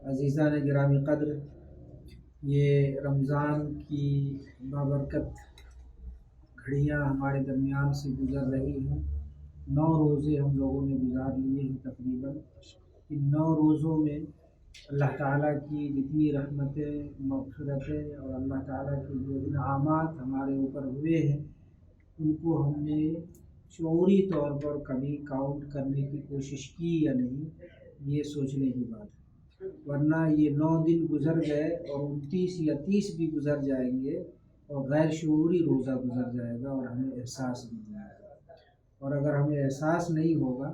عزیزان گرامی قدر، یہ رمضان کی بابرکت گھڑیاں ہمارے درمیان سے گزر رہی ہیں۔ 9 روزے ہم لوگوں نے گزار لیے ہیں تقریباً۔ ان 9 روزوں میں اللہ تعالیٰ کی جتنی رحمتیں، مغفرتیں اور اللہ تعالیٰ کے جو انعامات ہمارے اوپر ہوئے ہیں ان کو ہم نے شعوری طور پر کبھی کاؤنٹ کرنے کی کوشش کی یا نہیں، یہ سوچنے کی بات ہے۔ ورنہ یہ 9 دن گزر گئے اور 29 یا 30 بھی گزر جائیں گے اور غیر شعوری روزہ گزر جائے گا اور ہمیں احساس نہیں آئے گا۔ اور اگر ہمیں احساس نہیں ہوگا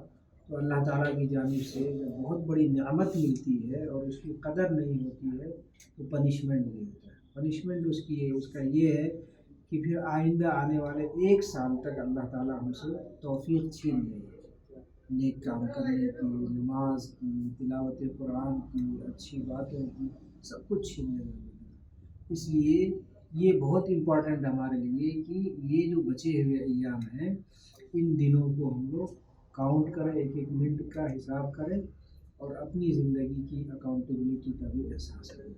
تو اللہ تعالیٰ کی جانب سے جو بہت بڑی نعمت ملتی ہے اور اس کی قدر نہیں ہوتی ہے تو پنشمنٹ بھی ہوتا ہے۔ پنشمنٹ اس کا یہ ہے کہ پھر آئندہ آنے والے 1 سال تک اللہ تعالیٰ ہم سے توفیق چھین لے گا، نیک کام کرنے کی، نماز کی، تلاوت قرآن کی، اچھی باتوں کی، سب کچھ چھیننے لگے گا۔ اس لیے یہ بہت امپورٹنٹ ہمارے لیے کہ یہ جو بچے ہوئے ایام ہیں ان دنوں کو ہم لوگ کاؤنٹ کریں، 1 منٹ کا حساب کریں اور اپنی زندگی کی اکاؤنٹیبلٹی کا بھی احساس کریں،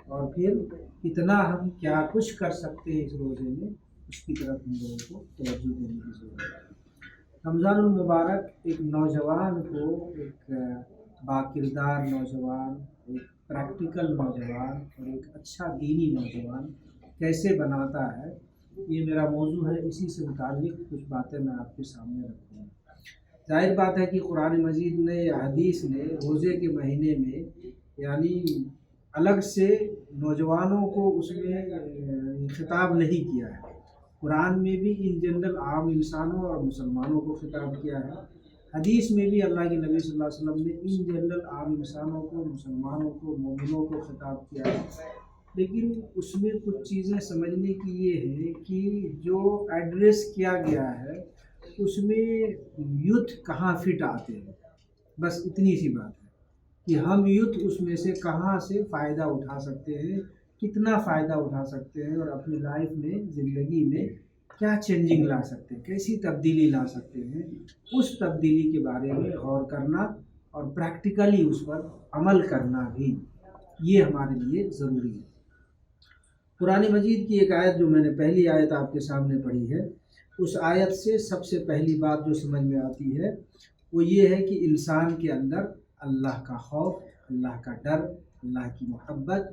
اور پھر کتنا ہم کیا کچھ کر سکتے ہیں اس روزے میں اس کی طرف ہم لوگوں کو توجہ دینے کی ضرورت ہے۔ رمضان المبارک ایک نوجوان کو، ایک باکردار نوجوان، ایک پریکٹیکل نوجوان اور ایک اچھا دینی نوجوان کیسے بناتا ہے، یہ میرا موضوع ہے۔ اسی سے متعلق کچھ باتیں میں آپ کے سامنے رکھوں گا۔ ظاہر بات ہے کہ قرآن مجید نے یا حدیث نے روزے کے مہینے میں یعنی الگ سے نوجوانوں کو اس میں خطاب نہیں کیا ہے۔ قرآن میں بھی ان جنرل عام انسانوں اور مسلمانوں کو خطاب کیا ہے، حدیث میں بھی اللہ کے نبی صلی اللہ علیہ وسلم نے ان جنرل عام انسانوں کو، مسلمانوں کو، مومنوں کو خطاب کیا ہے۔ لیکن اس میں کچھ چیزیں سمجھنے کی یہ ہے کہ جو ایڈریس کیا گیا ہے اس میں یوتھ کہاں فٹ آتے ہیں، بس اتنی سی بات ہے کہ ہم یوتھ اس میں سے کہاں سے فائدہ اٹھا سکتے ہیں، کتنا فائدہ اٹھا سکتے ہیں اور اپنی لائف میں، زندگی میں کیا چینجنگ لا سکتے ہیں، کیسی تبدیلی لا سکتے ہیں، اس تبدیلی کے بارے میں غور کرنا اور پریکٹیکلی اس پر عمل کرنا بھی یہ ہمارے لیے ضروری ہے۔ قرآن مجید کی ایک آیت جو میں نے پہلی آیت آپ کے سامنے پڑھی ہے، اس آیت سے سب سے پہلی بات جو سمجھ میں آتی ہے وہ یہ ہے کہ انسان کے اندر اللہ کا خوف، اللہ کا ڈر، اللہ کی محبت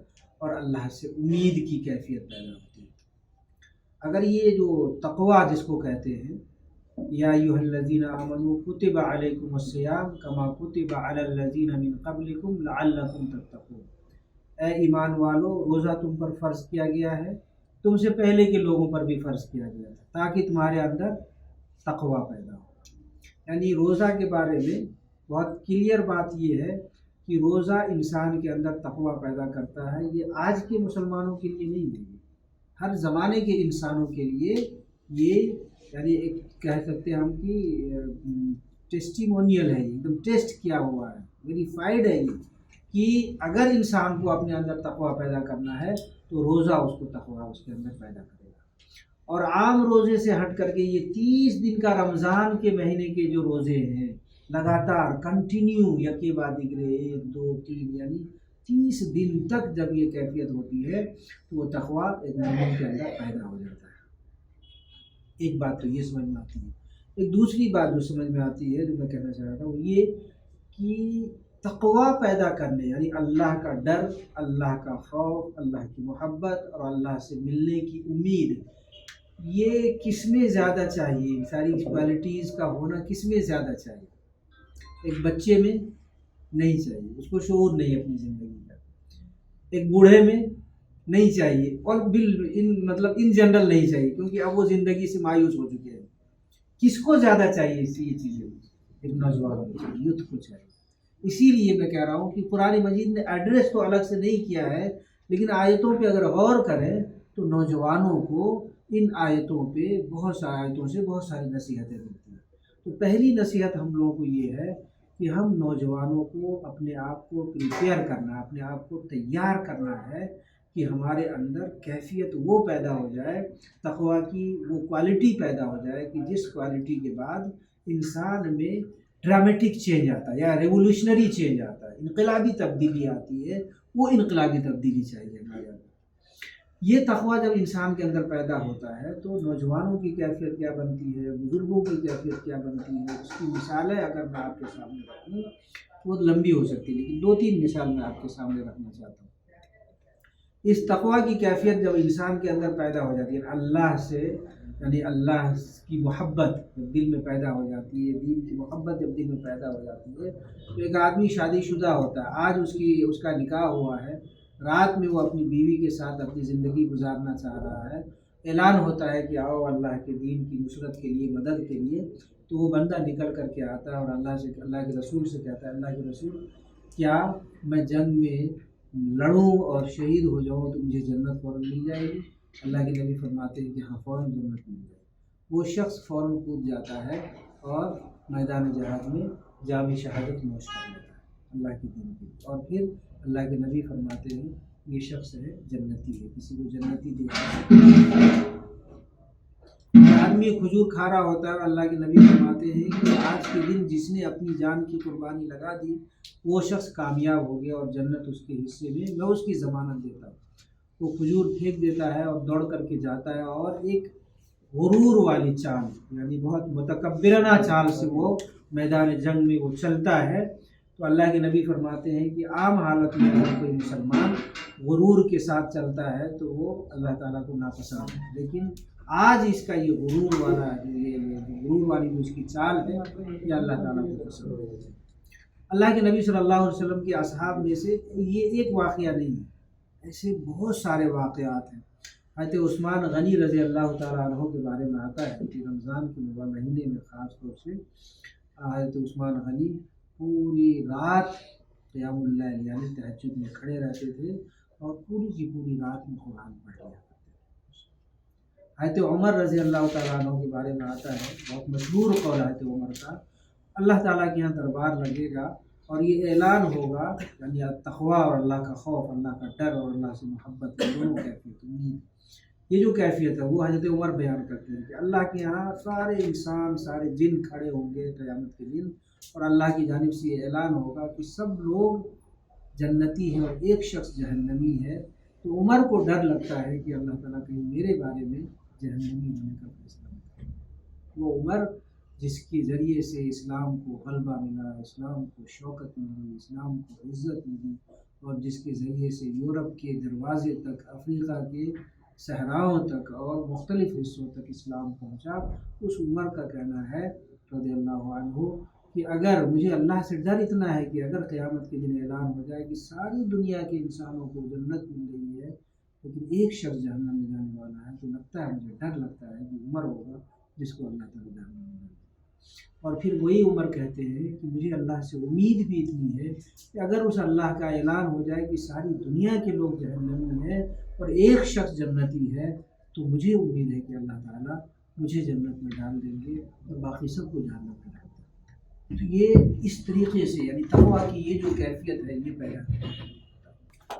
اور اللہ سے امید کی کیفیت پیدا ہوتی ہے۔ اگر یہ جو تقوی جس کو کہتے ہیں، یا ایھا الذین آمنوا کتب علیکم الصیام کما کتب علی الذین من قبلکم لعلکم تتقون، اے ایمان والو روزہ تم پر فرض کیا گیا ہے، تم سے پہلے کے لوگوں پر بھی فرض کیا گیا تھا تاکہ تمہارے اندر تقوی پیدا ہو۔ یعنی روزہ کے بارے میں بہت کلیئر بات یہ ہے کہ روزہ انسان کے اندر تقوی پیدا کرتا ہے۔ یہ آج کے مسلمانوں کے لیے نہیں ہے، ہر زمانے کے انسانوں کے لیے یہ یعنی ایک کہہ سکتے ہیں ہم کہ ٹیسٹیمونیل ہے، ایک دم ٹیسٹ کیا ہوا ہے، ویریفائڈ ہے یہ کہ اگر انسان کو اپنے اندر تقوی پیدا کرنا ہے تو روزہ اس کو تقوی اس کے اندر پیدا کرے گا۔ اور عام روزے سے ہٹ کر کے یہ 30 دن کا رمضان کے مہینے کے جو روزے ہیں لگاتار کنٹینیو یکے بعد دیگرے 1 2 3 یعنی 30 دن تک جب یہ کیفیت ہوتی ہے تو وہ تقوی ایک مومن کے اندر پیدا ہو جاتا ہے۔ ایک بات تو یہ سمجھ میں آتی ہے۔ ایک دوسری بات جو سمجھ میں آتی ہے جو میں کہنا چاہ رہا تھا وہ یہ کہ تقوی پیدا کرنے یعنی اللہ کا ڈر، اللہ کا خوف، اللہ کی محبت اور اللہ سے ملنے کی امید، یہ کس میں زیادہ چاہیے؟ ساری کوالٹیز کا ہونا کس میں زیادہ چاہیے؟ ایک بچے میں نہیں چاہیے، اس کو شعور نہیں اپنی زندگی کا۔ ایک بوڑھے میں نہیں چاہیے، اور مطلب ان جنرل نہیں چاہیے کیونکہ اب وہ زندگی سے مایوس ہو چکے ہیں۔ کس کو زیادہ چاہیے یہ چیزیں؟ ایک نوجوان کو چاہیے، یوتھ کو چاہیے۔ اسی لیے میں کہہ رہا ہوں کہ قرآن مجید نے ایڈریس تو الگ سے نہیں کیا ہے، لیکن آیتوں پہ اگر غور کریں تو نوجوانوں کو ان آیتوں سے بہت ساری نصیحتیں ملتی ہیں۔ تو پہلی نصیحت ہم لوگوں کو یہ ہے کہ ہم نوجوانوں کو اپنے آپ کو پریپیئر کرنا ہے، اپنے آپ کو تیار کرنا ہے کہ ہمارے اندر کیفیت وہ پیدا ہو جائے، تقوی کی وہ کوالٹی پیدا ہو جائے کہ جس کوالٹی کے بعد انسان میں ڈرامیٹک چینج آتا ہے یا ریولوشنری چینج آتا ہے، انقلابی تبدیلی آتی ہے، وہ انقلابی تبدیلی چاہیے ہمارے اندر۔ یہ تقویٰ جب انسان کے اندر پیدا ہوتا ہے تو نوجوانوں کی کیفیت کیا بنتی ہے، بزرگوں کی کیفیت کیا بنتی ہے، اس کی مثالیں اگر میں آپ کے سامنے رکھوں وہ لمبی ہو سکتی ہے، لیکن 2-3 مثال میں آپ کے سامنے رکھنا چاہتا ہوں۔ اس تقویٰ کی کیفیت جب انسان کے اندر پیدا ہو جاتی ہے، اللہ سے یعنی اللہ کی محبت جب دل میں پیدا ہو جاتی ہے، دین کی محبت جب دل میں پیدا ہو جاتی ہے، تو ایک آدمی شادی شدہ ہوتا ہے، آج اس کا نکاح ہوا ہے، رات میں وہ اپنی بیوی کے ساتھ اپنی زندگی گزارنا چاہ رہا ہے، اعلان ہوتا ہے کہ آؤ اللہ کے دین کی نصرت کے لیے، مدد کے لیے، تو وہ بندہ نکل کر کے آتا ہے اور اللہ کے رسول سے کہتا ہے، اللہ کے رسول کیا میں جنگ میں لڑوں اور شہید ہو جاؤں تو مجھے جنت فوراً مل جائے گی؟ اللہ کے نبی فرماتے ہیں کہ ہاں فوراً جنت مل جائے گی۔ وہ شخص فوراً کود جاتا ہے اور میدان جہاد میں جام شہادت نوش کر لیتا ہے اللہ کے دین کی، اور پھر اللہ کے نبی فرماتے ہیں یہ شخص ہے جنتی ہے، کسی کو جنتی دیکھا۔ آدمی کھجور کھا رہا ہوتا ہے اور اللہ کے نبی فرماتے ہیں کہ آج کے دن جس نے اپنی جان کی قربانی لگا دی وہ شخص کامیاب ہو گیا اور جنت اس کے حصے میں اس کی ضمانت دیتا ہوں۔ وہ کھجور پھینک دیتا ہے اور دوڑ کر کے جاتا ہے اور ایک غرور والی چال یعنی بہت متکبرانہ چال سے وہ میدان جنگ میں وہ چلتا ہے، تو اللہ کے نبی فرماتے ہیں کہ عام حالت میں اگر کوئی مسلمان غرور کے ساتھ چلتا ہے تو وہ اللہ تعالیٰ کو ناپسند ہے، لیکن آج اس کا یہ غرور والا غرور والی جو اس کی چال ہے یہ اللہ تعالیٰ کو پسند ہے۔ اللہ کے نبی صلی اللہ علیہ وسلم کے اصحاب میں سے یہ ایک واقعہ نہیں ہے، ایسے بہت سارے واقعات ہیں۔ حضرت عثمان غنی رضی اللہ تعالیٰ عنہ کے بارے میں آتا ہے کہ رمضان کے مہینے میں خاص طور سے حضرت عثمان غنی پوری رات قیام اللیل یعنی تہجد میں کھڑے رہتے تھے اور پوری کی پوری رات میں قرآن پڑھ لیا کرتے تھے۔ حضرت عمر رضی اللہ تعالیٰ عنہ کے بارے میں آتا ہے، بہت مشہور قول حضرت عمر کا، اللہ تعالیٰ کے یہاں دربار لگے گا اور یہ اعلان ہوگا یعنی تقویٰ اور اللہ کا خوف، اللہ کا ڈر اور اللہ سے محبت کی دونوں کیفیت امید، یہ جو کیفیت ہے وہ حضرت عمر بیان کرتے ہیں کہ اللہ کے یہاں سارے انسان سارے جن کھڑے ہوں گے قیامت کے دن اور اللہ کی جانب سے یہ اعلان ہوگا کہ سب لوگ جنتی ہیں اور ایک شخص جہنمی ہے، تو عمر کو ڈر لگتا ہے کہ اللہ تعالیٰ کہیں میرے بارے میں جہنمی ہونے کا فیصلہ نہ کرے۔ وہ عمر جس کے ذریعے سے اسلام کو غلبہ ملا، اسلام کو شوکت ملی، اسلام کو عزت ملی، اور جس کے ذریعے سے یورپ کے دروازے تک، افریقہ کے صحراؤں تک اور مختلف حصوں تک اسلام پہنچا، اس عمر کا کہنا ہے رضی اللہ عنہ کہ اگر مجھے اللہ سے ڈر اتنا ہے کہ اگر قیامت کے دن اعلان ہو جائے کہ ساری دنیا کے انسانوں کو جنت مل رہی ہے لیکن ایک شخص جہنم میں جانے والا ہے، تو لگتا ہے مجھے ڈر لگتا ہے کہ عمر ہوگا جس کو اللہ تعالیٰ جہنم میں ڈالے۔ اور پھر وہی عمر کہتے ہیں کہ مجھے اللہ سے امید بھی اتنی ہے کہ اگر اس اللہ کا اعلان ہو جائے کہ ساری دنیا کے لوگ جہنم میں ہیں اور ایک شخص جنتی ہے، تو مجھے امید ہے کہ اللہ تعالیٰ مجھے جنت میں ڈال دیں گے اور باقی سب کو جہنم میں ڈال دیں گے۔ تو یہ اس طریقے سے یعنی تقویٰ کی یہ جو کیفیت ہے یہ پیدا ہے۔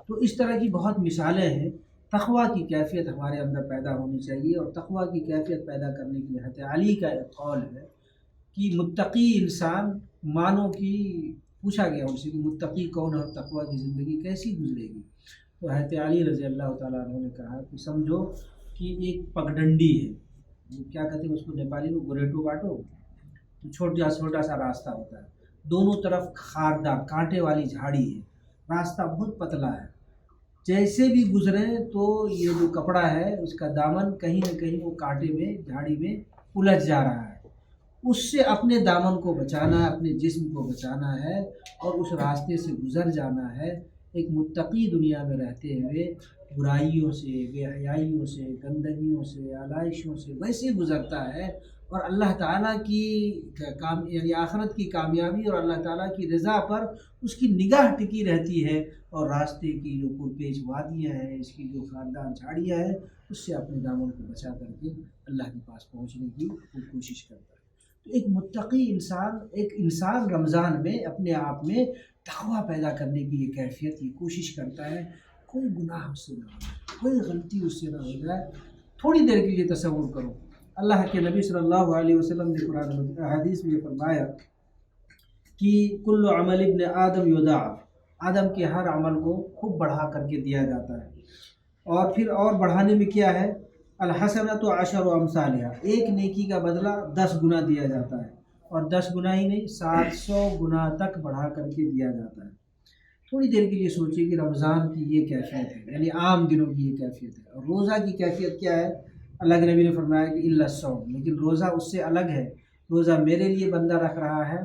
تو اس طرح کی بہت مثالیں ہیں، تقویٰ کی کیفیت ہمارے اندر پیدا ہونی چاہیے، اور تقویٰ کی کیفیت پیدا کرنے کے لیے حضرت علی کا ایک قول ہے کہ متقی انسان مانو کہ پوچھا گیا ان سے کہ متقی کون ہے اور تقویٰ کی زندگی کیسی گزرے گی، تو حضرت علی رضی اللہ تعالیٰ عنہ نے کہا کہ سمجھو کہ ایک پگڈنڈی ہے، کیا کہتے ہیں اس کو نیپالی میں گوریٹو باٹو، تو چھوٹا سا راستہ ہوتا ہے، دونوں طرف خاردار کانٹے والی جھاڑی ہے، راستہ بہت پتلا ہے، جیسے بھی گزریں تو یہ جو کپڑا ہے اس کا دامن کہیں نہ کہیں وہ کانٹے میں جھاڑی میں الجھ جا رہا ہے، اس سے اپنے دامن کو بچانا ہے، اپنے جسم کو بچانا ہے اور اس راستے سے گزر جانا ہے۔ ایک متقی دنیا میں رہتے ہوئے برائیوں سے، بے حیائیوں سے، گندگیوں سے، آلائشوں سے ویسے گزرتا ہے، اور اللہ تعالیٰ کی یعنی آخرت کی کامیابی اور اللہ تعالیٰ کی رضا پر اس کی نگاہ ٹکی رہتی ہے، اور راستے کی جو پرپیچ وادیاں ہیں، اس کی جو خاردار جھاڑیاں ہیں، اس سے اپنے دامن کو بچا کر کے اللہ کے پاس پہنچنے کی وہ کوشش کرتا ہے۔ تو ایک متقی انسان، ایک انسان رمضان میں اپنے آپ میں تقویٰ پیدا کرنے کی یہ کیفیت، یہ کوشش کرتا ہے کوئی گناہ اس سے نہ ہو جائے، کوئی غلطی اس سے نہ ہو جائے۔ تھوڑی دیر کے لیے تصور کرو، اللہ کے نبی صلی اللہ علیہ وسلم نے قرآن حدیث میں فرمایا کہ کل عمل ابن آدم یضاعف آدم کے ہر عمل کو خوب بڑھا کر کے دیا جاتا ہے، اور پھر اور بڑھانے میں کیا ہے، الحسنۃ عشر امثالھا، ایک نیکی کا بدلہ 10 گنا دیا جاتا ہے، اور 10 گنا ہی نہیں 700 گنا تک بڑھا کر کے دیا جاتا ہے۔ تھوڑی دیر کے لیے سوچیے کہ رمضان کی یہ کیفیت ہے، یعنی عام دنوں کی یہ کیفیت ہے، اور روزہ کی کیفیت کیا ہے؟ اللہ کے نبی نے فرمایا کہ الا الصوم، لیکن روزہ اس سے الگ ہے۔ روزہ میرے لیے بندہ رکھ رہا ہے،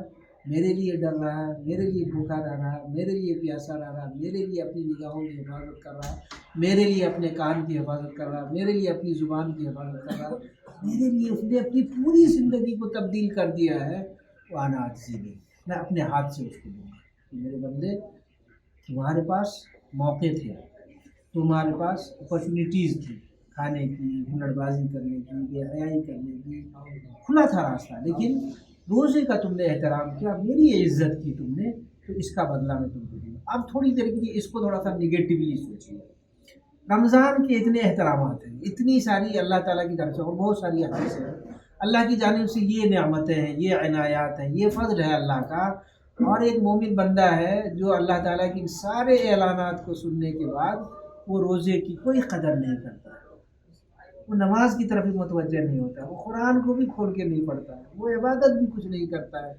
میرے لیے ڈر رہا ہے، میرے لیے بھوکا رہ رہا ہے، میرے لیے پیاسا رہ رہا ہے، میرے لیے اپنی نگاہوں کی حفاظت کر رہا ہے، میرے لیے اپنے کان کی حفاظت کر رہا ہے، میرے لیے اپنی زبان کی حفاظت کر رہا ہے، میرے لیے اس نے اپنی پوری زندگی کو تبدیل کر دیا ہے۔ وانا اجزی بہ، میں اپنے ہاتھ سے اس کو دوں گا کہ میرے بندے، تمہارے پاس موقع تھے، تمہارے پاس اپرچونیٹیز تھی، کھانے کی، ہنر بازی کرنے کی، بے حیائی کرنے کی، کھلا تھا راستہ، لیکن روزے کا تم نے احترام کیا، میری عزت کی تم نے، تو اس کا بدلہ میں تم کو دوں گا۔ اب تھوڑی دیر کے لیے اس کو تھوڑا سا نگیٹیولی سوچیے۔ رمضان کے اتنے احترامات ہیں، اتنی ساری اللہ تعالیٰ کی طرف سے، اور بہت ساری حدیثیں ہیں، اللہ کی جانب سے یہ نعمتیں ہیں، یہ عنایات ہیں، یہ فضل ہے اللہ کا، اور ایک مومن بندہ ہے جو اللہ تعالیٰ کی سارے اعلانات کو سننے کے بعد وہ روزے کی کوئی قدر نہیں کرتا ہے، وہ نماز کی طرف بھی متوجہ نہیں ہوتا ہے، وہ قرآن کو بھی کھول کے نہیں پڑھتا ہے، وہ عبادت بھی کچھ نہیں کرتا ہے،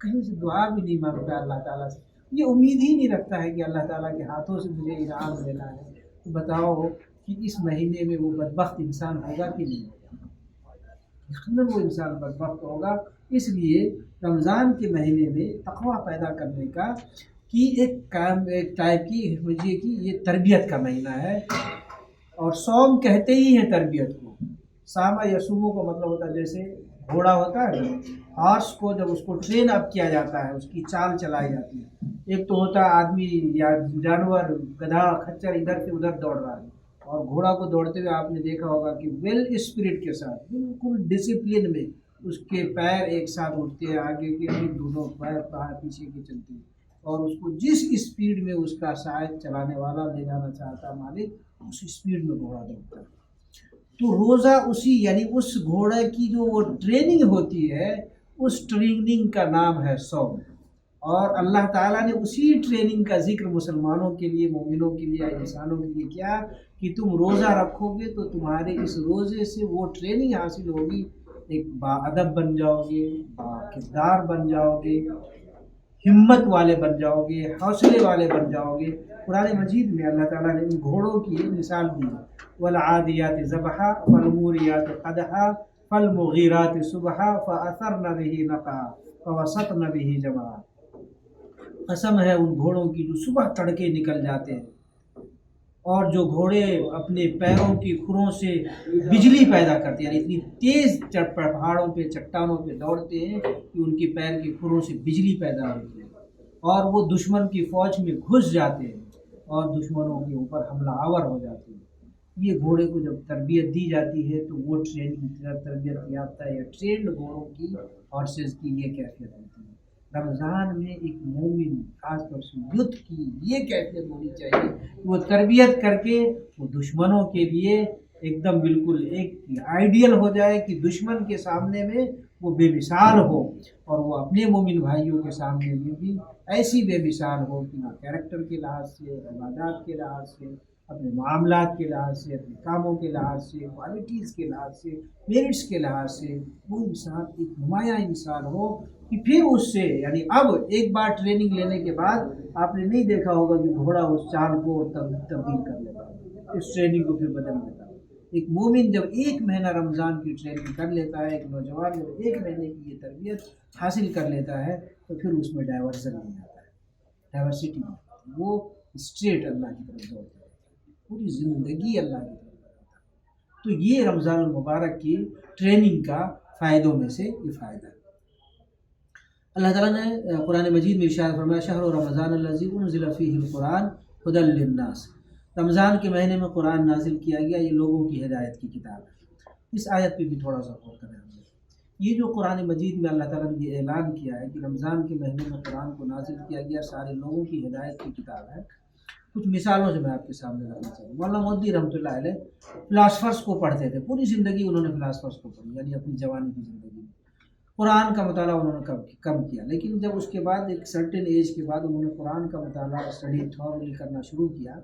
کہیں سے دعا بھی نہیں مانگتا ہے اللہ تعالیٰ سے، یہ امید ہی نہیں رکھتا ہے کہ اللہ تعالیٰ کے ہاتھوں سے مجھے انعام دینا ہے، تو بتاؤ کہ اس مہینے میں وہ بدبخت انسان ہوگا کہ نہیں ہوگا؟ یقیناً وہ انسان بدبخت ہوگا۔ اس لیے رمضان کے مہینے میں تقویٰ پیدا کرنے کا کی ایک ٹائپ کی سمجھیے کہ یہ تربیت کا مہینہ ہے، اور صوم کہتے ہی ہیں تربیت کو۔ سامہ یسومو کا مطلب ہوتا ہے جیسے گھوڑا ہوتا ہے، ہارس کو جب اس کو ٹرین اپ کیا جاتا ہے، اس کی چال چلائی جاتی ہے، ایک تو ہوتا ہے آدمی یا جانور، گدھا کھچر ادھر سے ادھر دوڑ رہا ہے، اور گھوڑا کو دوڑتے ہوئے آپ نے دیکھا ہوگا کہ ویل اسپرٹ کے ساتھ بالکل ڈسپلن میں اس کے پیر ایک ساتھ اٹھتے ہیں، آگے کے بھی دونوں پیر پیچھے کے چلتے ہیں، اور اس کو جس اسپیڈ میں اس کا شاید چلانے والا لے جانا چاہتا مالک، اس اسپیڈ میں گھوڑا دوڑتا ہے۔ تو روزہ اسی یعنی اس گھوڑے کی جو وہ ٹریننگ ہوتی ہے، اس ٹریننگ کا نام ہے صوم، اور اللہ تعالیٰ نے اسی ٹریننگ کا ذکر مسلمانوں کے لیے، مومنوں کے لیے، انسانوں کے لیے کیا کہ تم روزہ رکھو گے تو تمہارے اس روزے سے وہ ٹریننگ حاصل ہوگی، ایک باادب بن جاؤ گے، باکردار بن جاؤ گے، ہمت والے بن جاؤ گے، حوصلے والے بن جاؤ گے۔ قرآن مجید میں اللہ تعالیٰ نے ان گھوڑوں کی مثال دی ہے، والعادیات ضبحا فالموریات قدحا فالمغیرات صبحا فاثرن به نقعا فوسطن به جمعا۔ قسم ہے ان گھوڑوں کی جو صبح تڑکے نکل جاتے ہیں، اور جو گھوڑے اپنے پیروں کی کھروں سے بجلی پیدا کرتے ہیں، یعنی اتنی تیز پہاڑوں پہ چٹانوں پہ دوڑتے ہیں کہ ان کے پیر کی کھروں سے بجلی پیدا ہوتی ہے، اور وہ دشمن کی فوج میں گھس جاتے ہیں اور دشمنوں کے اوپر حملہ آور ہو جاتے ہیں۔ یہ گھوڑے کو جب تربیت دی جاتی ہے تو وہ ٹریننگ تربیت یافتہ یا ٹرینڈ گھوڑوں کی ہارسز کی یہ کیفیت ہوتی ہے۔ رمضان میں ایک مومن خاص طور سے یوتھ کی یہ کیفیت ہونی چاہیے کہ وہ تربیت کر کے وہ دشمنوں کے لیے ایک دم بالکل ایک آئیڈیل ہو جائے کہ دشمن کے سامنے میں وہ بے مثال ہو، اور وہ اپنے مومن بھائیوں کے سامنے میں بھی ایسی بے مثال ہو کہ وہ کیریکٹر کے لحاظ سے، عبادات کے لحاظ سے، اپنے معاملات کے لحاظ سے، اپنے کاموں کے لحاظ سے، کوالٹیز کے لحاظ سے، میرٹس کے لحاظ سے وہ انسان ایک نمایاں انسان ہو کہ پھر اس سے یعنی اب ایک بار ٹریننگ لینے کے بعد آپ نے نہیں دیکھا ہوگا کہ گھوڑا اس چال کو تبدیل کر لیتا ہے، اس ٹریننگ کو پھر بدل دیتا ہے۔ ایک مومن جب ایک مہینہ رمضان کی ٹریننگ کر لیتا ہے، ایک نوجوان جب ایک مہینے کی یہ تربیت حاصل کر لیتا ہے تو پھر اس میں ڈائیورژن نہیں آتا ہے، ڈائیورسٹی نہیں آتی، وہ اسٹریٹ اللہ کی طرف دوڑتا ہے، پوری زندگی اللہ کی طرف دوڑتا ہے۔ تو یہ رمضان المبارک کی ٹریننگ کا فائدوں میں سے یہ فائدہ ہے۔ اللہ تعالیٰ نے قرآن مجید میں ارشاد فرمایا شہر رمضان الذی انزل فیہ القرآن ھدی للناس، رمضان کے مہینے میں قرآن نازل کیا گیا، یہ لوگوں کی ہدایت کی کتاب ہے۔ اس آیت پہ بھی تھوڑا سا غور کریں ہم نے، یہ جو قرآن مجید میں اللہ تعالیٰ نے یہ اعلان کیا ہے کہ رمضان کے مہینے میں قرآن کو نازل کیا گیا، سارے لوگوں کی ہدایت کی کتاب ہے، کچھ مثالوں سے میں آپ کے سامنے رکھنا چاہوں گا۔ مولانا مودودی رحمۃ اللہ علیہ فلاسفرس کو پڑھتے تھے، پوری زندگی انہوں نے فلاسفرس کو پڑھی، یعنی اپنی جوانی کی زندگی میں قرآن کا مطالعہ انہوں نے کم کیا، لیکن جب اس کے بعد ایک سرٹن ایج کے بعد انہوں نے قرآن کا مطالعہ اسٹڈی تھورلی کرنا شروع کیا،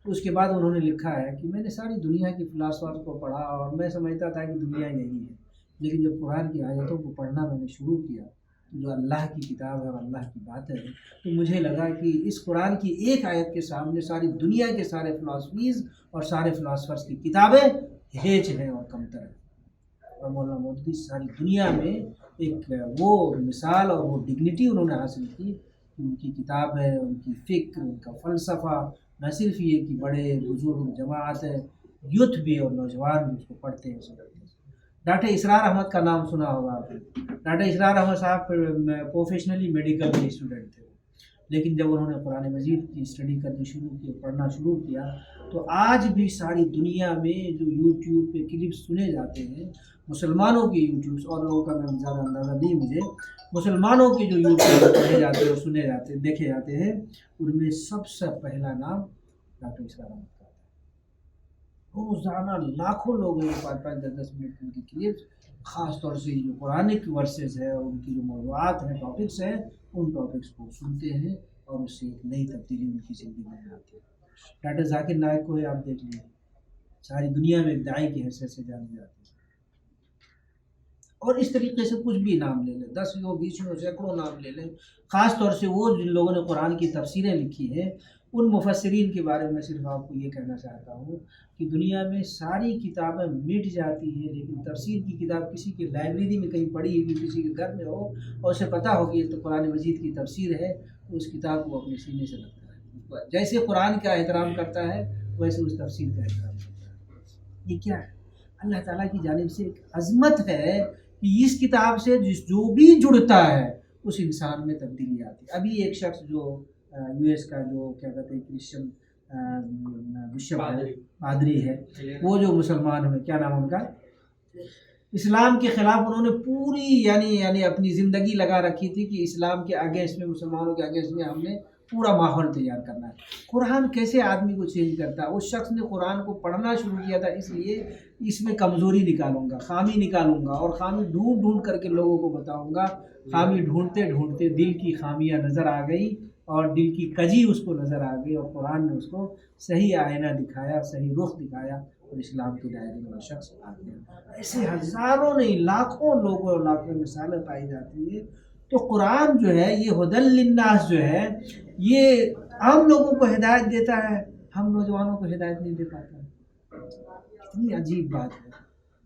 تو اس کے بعد انہوں نے لکھا ہے کہ میں نے ساری دنیا کی فلاسفر کو پڑھا اور میں سمجھتا تھا کہ دنیا یہی ہے، لیکن جب قرآن کی آیتوں کو پڑھنا میں نے شروع کیا، جو اللہ کی کتاب ہے اور اللہ کی بات ہے، تو مجھے لگا کہ اس قرآن کی ایک آیت کے سامنے ساری دنیا کے سارے فلاسفیز اور سارے فلاسفرز کی کتابیں ہیچ ہیں اور کمتر ہیں۔ اور مولانا مودودی ساری دنیا میں ایک وہ مثال اور وہ ڈگنیٹی انہوں نے حاصل کی کہ ان کی کتاب ہے، ان کی فکر، ان کا فلسفہ، نہ صرف یہ کہ بڑے بزرگ جماعت ہے، یوتھ بھی اور نوجوان بھی اس کو پڑھتے ہیں سمجھتے ہیں۔ ڈاکٹر اسرار احمد کا نام سنا ہوگا آپ نے۔ ڈاکٹر اسرار احمد صاحب پروفیشنلی میڈیکل کے اسٹوڈنٹ تھے، لیکن جب انہوں نے قرآن مجید کی اسٹڈی کرنی شروع کی، پڑھنا شروع کیا، تو آج بھی ساری دنیا میں جو یوٹیوب پہ کلپس سنے جاتے ہیں، مسلمانوں کے یوٹیوبس، اور لوگوں کا میں زیادہ اندازہ نہیں مجھے، مسلمانوں کے جو یوٹیوب پہ پڑھے جاتے ہیں اور سنے جاتے ہیں، دیکھے جاتے ہیں، ان میں سب سے پہلا نام ڈاکٹر اسرار احمد کا ہے۔ روزانہ لاکھوں لوگ ہیں 5-5 10 منٹ کی کلپس، خاص طور سے جو قرآنک ورسز ہے اور ان کی جو موضوعات ہیں، ٹاپکس ہیں، ان ٹاپکس کو سنتے ہیں اور اس سے ایک نئی تبدیلی ان کی زندگی میں آتی ہے۔ ڈاکٹر ذاکر نائک کو ہی آپ دیکھ لیجیے، ساری دنیا میں ایک داعی کی حیثیت سے جانے جاتے ہیں، اور اس طریقے سے کچھ بھی نام لے لیں، 10 20 سینکڑوں نام لے لیں۔ خاص طور سے وہ جن لوگوں نے قرآن کی تفسیریں لکھی ہیں، ان مفسرین کے بارے میں صرف آپ کو یہ کہنا چاہتا ہوں کہ دنیا میں ساری کتابیں مٹ جاتی ہیں، لیکن تفسیر کی کتاب کسی کی لائبریری میں کہیں پڑھی ہوئی، کسی کے گھر میں ہو اور اسے پتہ ہو کہ یہ تو قرآن مجید کی تفسیر ہے، تو اس کتاب کو اپنے سینے سے رکھتا ہے، جیسے قرآن کا احترام کرتا ہے ویسے اس تفسیر کا احترام کرتا ہے۔ یہ کیا ہے؟ اللہ تعالیٰ کی جانب سے ایک عظمت ہے کہ اس کتاب سے جو بھی جڑتا ہے اس انسان میں تبدیلی آتی ہے۔ ابھی ایک شخص جو یو ایس کا جو کیا کہتے ہیں کرسچن بشپ ہے، پادری ہے، وہ جو مسلمان ہوئے، کیا نام ان کا، اسلام کے خلاف انہوں نے پوری یعنی اپنی زندگی لگا رکھی تھی کہ اسلام کے اگینسٹ میں، مسلمانوں کے اگینسٹ میں ہم نے پورا ماحول تیار کرنا ہے۔ قرآن کیسے آدمی کو چینج کرتا ہے؟ اس شخص نے قرآن کو پڑھنا شروع کیا تھا اس لیے اس میں کمزوری نکالوں گا، خامی نکالوں گا، اور خامی ڈھونڈ کر کے لوگوں کو بتاؤں گا۔ خامی ڈھونڈتے ڈھونڈتے دل کی خامیاں نظر آ گئی اور دل کی کجی اس کو نظر آ گئی، اور قرآن نے اس کو صحیح آئینہ دکھایا، صحیح رخ دکھایا، اور اسلام کے دائرے میں وہ شخص آ گیا۔ ایسے ہزاروں نہیں لاکھوں لوگوں اور لاکھوں مثالیں پائی جاتی ہیں۔ تو قرآن جو ہے یہ ہدی للناس جو ہے، یہ عام لوگوں کو ہدایت دیتا ہے، ہم نوجوانوں کو ہدایت نہیں دے پاتا۔ کتنی عجیب بات ہے۔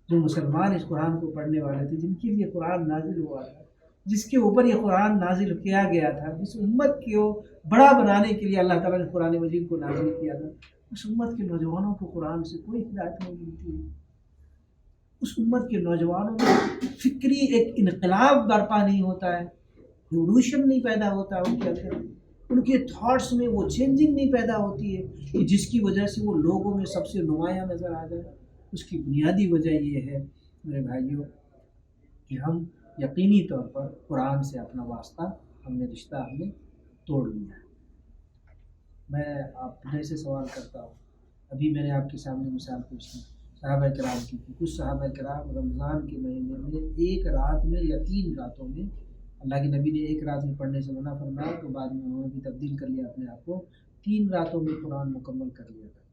جو مسلمان اس قرآن کو پڑھنے والے تھے، جن کے لیے قرآن نازل ہوا تھا، جس کے اوپر یہ قرآن نازل کیا گیا تھا، جس امت کو بڑا بنانے کے لیے اللہ تعالیٰ نے قرآن مجید کو نازل کیا تھا، اس امت کے نوجوانوں کو قرآن سے کوئی ہدایت نہیں ملتی ہے۔ اس امت کے نوجوانوں میں فکری ایک انقلاب برپا نہیں ہوتا ہے، ریولوشن نہیں پیدا ہوتا ہے ان کے اندر، ان کے تھاٹس میں وہ چینجنگ نہیں پیدا ہوتی ہے کہ جس کی وجہ سے وہ لوگوں میں سب سے نمایاں نظر آ جائے۔ اس کی بنیادی وجہ یہ ہے میرے بھائیوں کہ ہم یقینی طور پر قرآن سے اپنا واسطہ، ہم نے رشتہ ہم نے توڑ لیا ہے۔ میں آپ سے سوال کرتا ہوں، ابھی میں نے آپ کے سامنے مثال پوچھی صحابہ کرام کی، کچھ صحابہ کرام رمضان کے مہینے میں ایک رات میں یا 3 راتوں میں، اللہ کے نبی نے ایک رات میں پڑھنے سے منع فرمایا، تو بعد میں انہوں نے بھی تبدیل کر لیا اپنے آپ کو، 3 راتوں میں قرآن مکمل کر لیا کرتے ہیں۔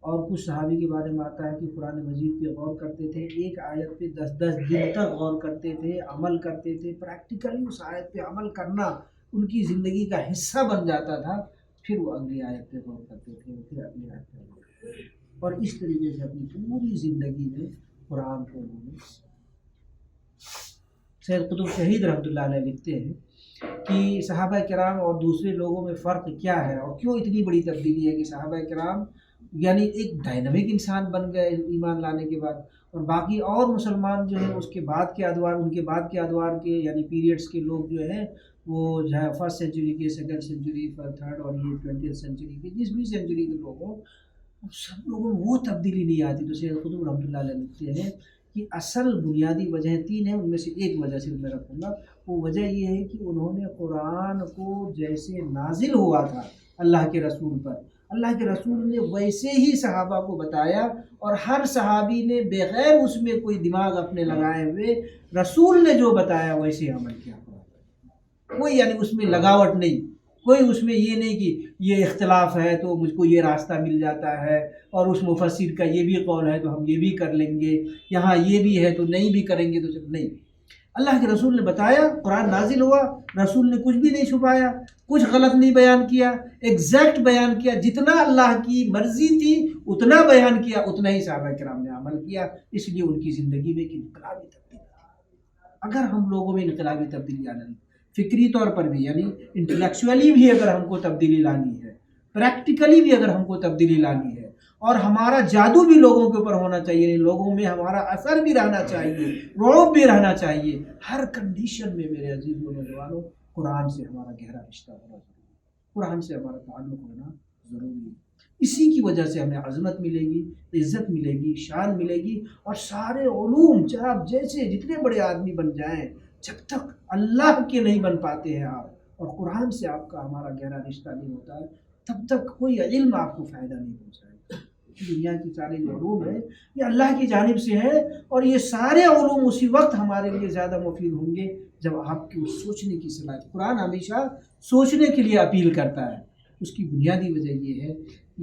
اور کچھ صحابی کے بارے میں آتا ہے کہ قرآن مجید پہ غور کرتے تھے، ایک آیت پہ 10 دن تک غور کرتے تھے، عمل کرتے تھے، پریکٹیکلی اس آیت پہ عمل کرنا ان کی زندگی کا حصہ بن جاتا تھا، پھر وہ اگلی آیت پہ غور کرتے تھے، پھر اگلی آیت پہ غور کرتے تھے، اور اس طریقے سے اپنی پوری زندگی میں قرآن کو انہوں نے۔ سید قطب شہید رحمۃ اللہ علیہ لکھتے ہیں کہ صحابہ کرام اور دوسرے لوگوں میں فرق کیا ہے اور کیوں اتنی بڑی تبدیلی ہے کہ صحابہ کرام ایک ڈائنامک انسان بن گئے ایمان لانے کے بعد، اور باقی اور مسلمان جو ہیں اس کے بعد کے ادوار، ان کے بعد کے ادوار کے پیریڈس کے لوگ جو ہیں، وہ جو ہے 1st سینچری کے، 2nd سینچری، 3rd اور یہ 20th سینچری کے، جس بھی سینچری کے لوگ ہوں، سب لوگوں میں وہ تبدیلی نہیں آتی۔ تو سید قطب رحمۃ اللہ علیہ لکھتے ہیں کہ اصل بنیادی وجہ 3 ہیں، ان میں سے ایک وجہ صرف میں رکھوں گا۔ وہ وجہ یہ ہے کہ انہوں نے قرآن کو جیسے نازل ہوا تھا اللہ کے رسول پر، اللہ کے رسول نے ویسے ہی صحابہ کو بتایا، اور ہر صحابی نے بغیر اس میں کوئی دماغ اپنے لگائے ہوئے رسول نے جو بتایا ویسے عمل کیا، کوئی یعنی اس میں لگاوٹ نہیں، کوئی اس میں یہ نہیں کہ یہ اختلاف ہے تو مجھ کو یہ راستہ مل جاتا ہے، اور اس مفسر کا یہ بھی قول ہے تو ہم یہ بھی کر لیں گے، یہاں یہ بھی ہے تو نہیں بھی کریں گے، تو صرف نہیں۔ اللہ کے رسول نے بتایا، قرآن نازل ہوا، رسول نے کچھ بھی نہیں چھپایا، کچھ غلط نہیں بیان کیا، ایگزیکٹ بیان کیا، جتنا اللہ کی مرضی تھی اتنا بیان کیا، اتنا ہی صحابہ کرام نے عمل کیا، اس لیے ان کی زندگی میں ایک انقلابی تبدیلی۔ اگر ہم لوگوں میں انقلابی تبدیلی آنا ہے، فکری طور پر بھی، یعنی انٹلیکچولی بھی اگر ہم کو تبدیلی لانی ہے، پریکٹیکلی بھی اگر ہم کو تبدیلی لانی ہے، اور ہمارا جادو بھی لوگوں کے اوپر ہونا چاہیے، لوگوں میں ہمارا اثر بھی رہنا چاہیے، رعب بھی رہنا چاہیے، ہر کنڈیشن میں میرے عزیز و نوجوانوں قرآن سے ہمارا گہرا رشتہ ہونا ضروری ہے، قرآن سے ہمارا تعلق ہونا ضروری ہے۔ اسی کی وجہ سے ہمیں عظمت ملے گی، عزت ملے گی، شان ملے گی، اور سارے علوم چاہے آپ جیسے جتنے بڑے آدمی بن جائیں، جب تک اللہ کے نہیں بن پاتے ہیں آپ، اور قرآن سے آپ کا ہمارا گہرا رشتہ نہیں ہوتا ہے، تب تک کوئی علم آپ کو فائدہ نہیں پہنچائے گا۔ دنیا کی سارے جو علوم ہیں یہ اللہ کی جانب سے ہیں، اور یہ سارے علوم اسی وقت ہمارے لیے زیادہ مفید ہوں گے جب آپ کی سوچنے کی صلاحیت، قرآن ہمیشہ سوچنے کے لیے اپیل کرتا ہے۔ اس کی بنیادی وجہ یہ ہے،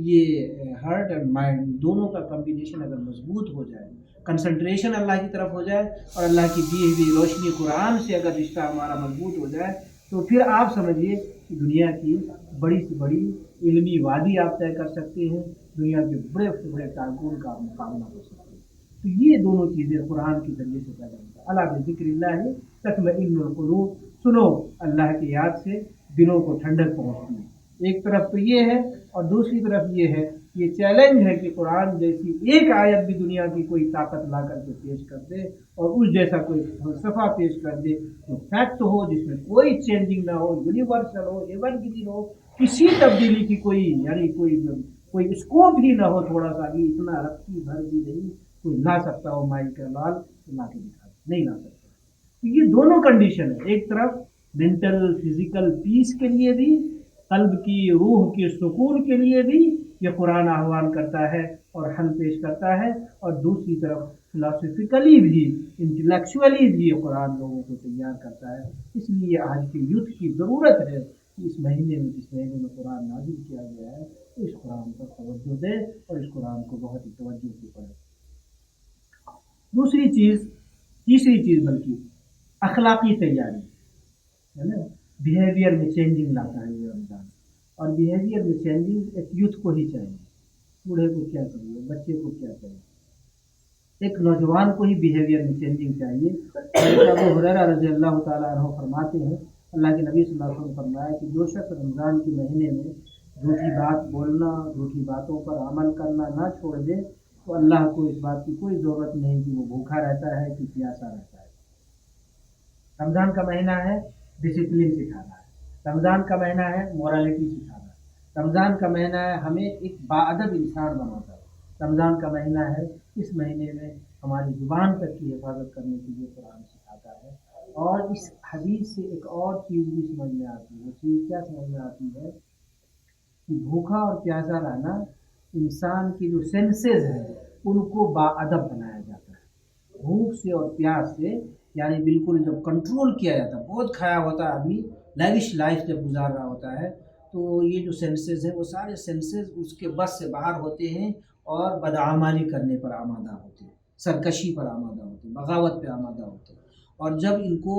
یہ ہارٹ اینڈ مائنڈ دونوں کا کمبینیشن اگر مضبوط ہو جائے، کنسنٹریشن اللہ کی طرف ہو جائے، اور اللہ کی دی ہوئی روشنی قرآن سے اگر رشتہ ہمارا مضبوط ہو جائے، تو پھر آپ سمجھیے کہ دنیا کی بڑی سے بڑی علمی وادی آپ طے کر سکتے ہیں، دنیا کے بڑے سے بڑے ٹاگون کا آپ مقابلہ کر سکتے ہیں۔ تو یہ دونوں چیزیں قرآن کے ذریعے سے پیدا ہوتا ہے۔ الا بذکر اللہ تطمئن القلوب، سنو اللہ کی یاد سے دلوں کو ٹھنڈک پہنچتی ہے۔ ایک طرف تو یہ ہے، اور دوسری طرف یہ ہے، یہ چیلنج ہے کہ قرآن جیسی ایک آیت بھی دنیا کی کوئی طاقت لا کر کے پیش کر دے، اور اس جیسا کوئی فلسفہ پیش کر دے جو فیکٹ ہو، جس میں کوئی چینجنگ نہ ہو، یونیورسل ہو، ایون گرین ہو، کسی تبدیلی کی کوئی یعنی کوئی اسکوپ ہی نہ ہو، تھوڑا سا بھی، اتنا رفتی بھر بھی نہیں کوئی لا سکتا ہو مائل کا لال لا کے دکھا نہیں لا سکتا۔ تو یہ دونوں کنڈیشن ہے، ایک طرف مینٹل فزیکل پیس کے لیے بھی، قلب کی روح کے سکون کے لیے بھی یہ قرآن آہوان کرتا ہے اور حل پیش کرتا ہے، اور دوسری طرف فلاسفیکلی بھی، انٹلیکچولی بھی یہ قرآن لوگوں کو تیار کرتا ہے۔ اس لیے آج کے یوتھ کی ضرورت ہے کہ اس مہینے میں، جس مہینے میں قرآن نازل کیا گیا ہے، اس قرآن پر توجہ دے اور اس قرآن کو بہت ہی توجہ سے پڑھے۔ تیسری چیز بلکہ اخلاقی تیاری ہے نا، بیہیویئر میں چینجنگ لاتا ہے یہ رمضان، اور بیہیویئر میں چینجنگ ایک یوتھ کو ہی چاہیے، بوڑھے کو کیا چاہیے، بچے کو کیا چاہیے، ایک نوجوان کو ہی بیہیویئر میں چینجنگ چاہیے۔ ابو ہریرہ رضی اللہ تعالیٰ عنہ فرماتے ہیں، اللہ کے نبی صلی اللہ علیہ وسلم فرمایا کہ جو شخص رمضان کے مہینے میں جھوٹی بات بولنا، جھوٹی باتوں پر عمل کرنا نہ چھوڑ دے، تو اللہ کو اس بات کی کوئی ضرورت نہیں کہ وہ بھوکا رہتا ہے کہ پیاسا رہتا ہے۔ رمضان کا مہینہ ہے ڈسپلن سکھانا ہے، رمضان کا مہینہ ہے مورالٹی سکھانا ہے، رمضان کا مہینہ ہے ہمیں ایک باادب انسان بناتا ہے، رمضان کا مہینہ ہے اس مہینے میں ہماری زبان تک کی حفاظت کرنے کے لیے قرآن سکھاتا ہے۔ اور اس حدیث سے ایک اور چیز بھی سمجھ میں آتی ہے، وہ چیز کیا سمجھ میں آتی ہے کہ بھوکا اور پیاسا رہنا انسان کی جو سینسز ہیں ان کو باادب بنایا جاتا ہے۔ بھوک سے اور پیاس سے یعنی بالکل جب کنٹرول کیا جاتا ہے، بہت کھایا ہوتا ہے آدمی، لیوش لائف جب گزار رہا ہوتا ہے، تو یہ جو سینسز ہیں وہ سارے سینسز اس کے بس سے باہر ہوتے ہیں، اور بدعمالی کرنے پر آمادہ ہوتے ہیں، سرکشی پر آمادہ ہوتے ہیں، بغاوت پہ آمادہ ہوتے ہیں۔ اور جب ان کو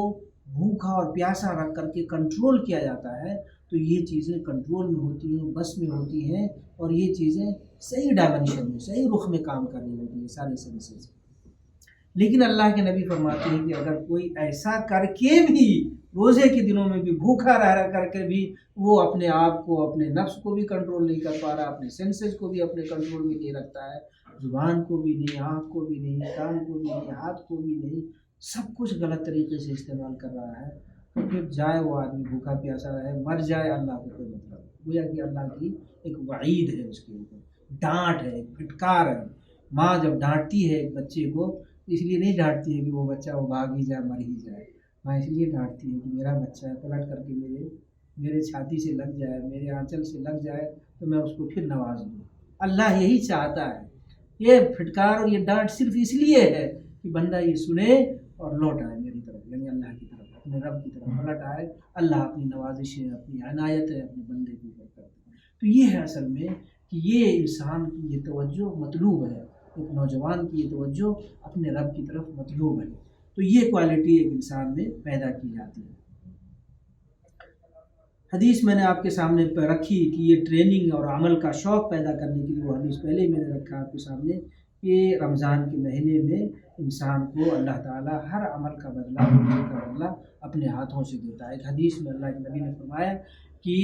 بھوکا اور پیاسا رکھ کر کے کنٹرول کیا جاتا ہے تو یہ چیزیں کنٹرول میں ہوتی ہیں، بس میں ہوتی ہیں، اور یہ چیزیں صحیح ڈائمنشن میں، صحیح رخ میں کام کر رہی ہوتی ہیں سارے سینسز۔ لیکن اللہ کے نبی فرماتے ہیں کہ اگر کوئی ایسا کر کے بھی روزے کے دنوں میں بھی بھوکا رہ کر کے بھی وہ اپنے آپ کو، اپنے نفس کو بھی کنٹرول نہیں کر پا رہا، اپنے سینسز کو بھی اپنے کنٹرول میں نہیں رکھتا ہے، زبان کو بھی نہیں، آنکھ کو بھی نہیں، کان کو بھی نہیں، ہاتھ کو بھی نہیں، سب کچھ غلط طریقے سے استعمال کر رہا ہے، تو پھر جائے وہ آدمی بھوکا پیاسا رہے، مر جائے، اللہ کو کوئی مطلب نہیں۔ گویا کہ اللہ کی ایک وعید ہے اس کے اوپر، ڈانٹ ہے، پھٹکار ہے۔ ماں جب ڈانٹتی ہے ایک بچے کو، اس لیے نہیں ڈانٹتی ہے کہ وہ بچہ وہ بھاگ ہی جائے، مر ہی جائے، ماں اس لیے ڈانٹتی ہے کہ میرا بچہ پلٹ کر کے میرے چھاتی سے لگ جائے، میرے آنچل سے لگ جائے، تو میں اس کو پھر نواز دوں۔ اللہ یہی چاہتا ہے، یہ پھٹکار اور یہ ڈانٹ صرف اس لیے ہے کہ بندہ یہ سنے اور لوٹ آئے میری طرف، یعنی اللہ کی طرف، اپنے رب کی طرف پلٹ آئے۔ اللہ اپنی نوازشیں، اپنی عنایتیں اپنے بندے کے اوپر کرتے ہیں۔ تو یہ ہے اصل میں کہ یہ انسان کی یہ توجہ مطلوب ہے، ایک نوجوان کی یہ توجہ اپنے رب کی طرف مطلوب ہے۔ تو یہ کوالٹی ایک انسان میں پیدا کی جاتی ہے۔ حدیث میں نے آپ کے سامنے رکھی کہ یہ ٹریننگ اور عمل کا شوق پیدا کرنے کے لیے وہ حدیث پہلے میں نے رکھا آپ کے سامنے کہ رمضان کے مہینے میں انسان کو اللہ تعالیٰ ہر عمل کا بدلہ اپنے ہاتھوں سے دیتا ہے۔ ایک حدیث میں اللہ کے نبی نے فرمایا کہ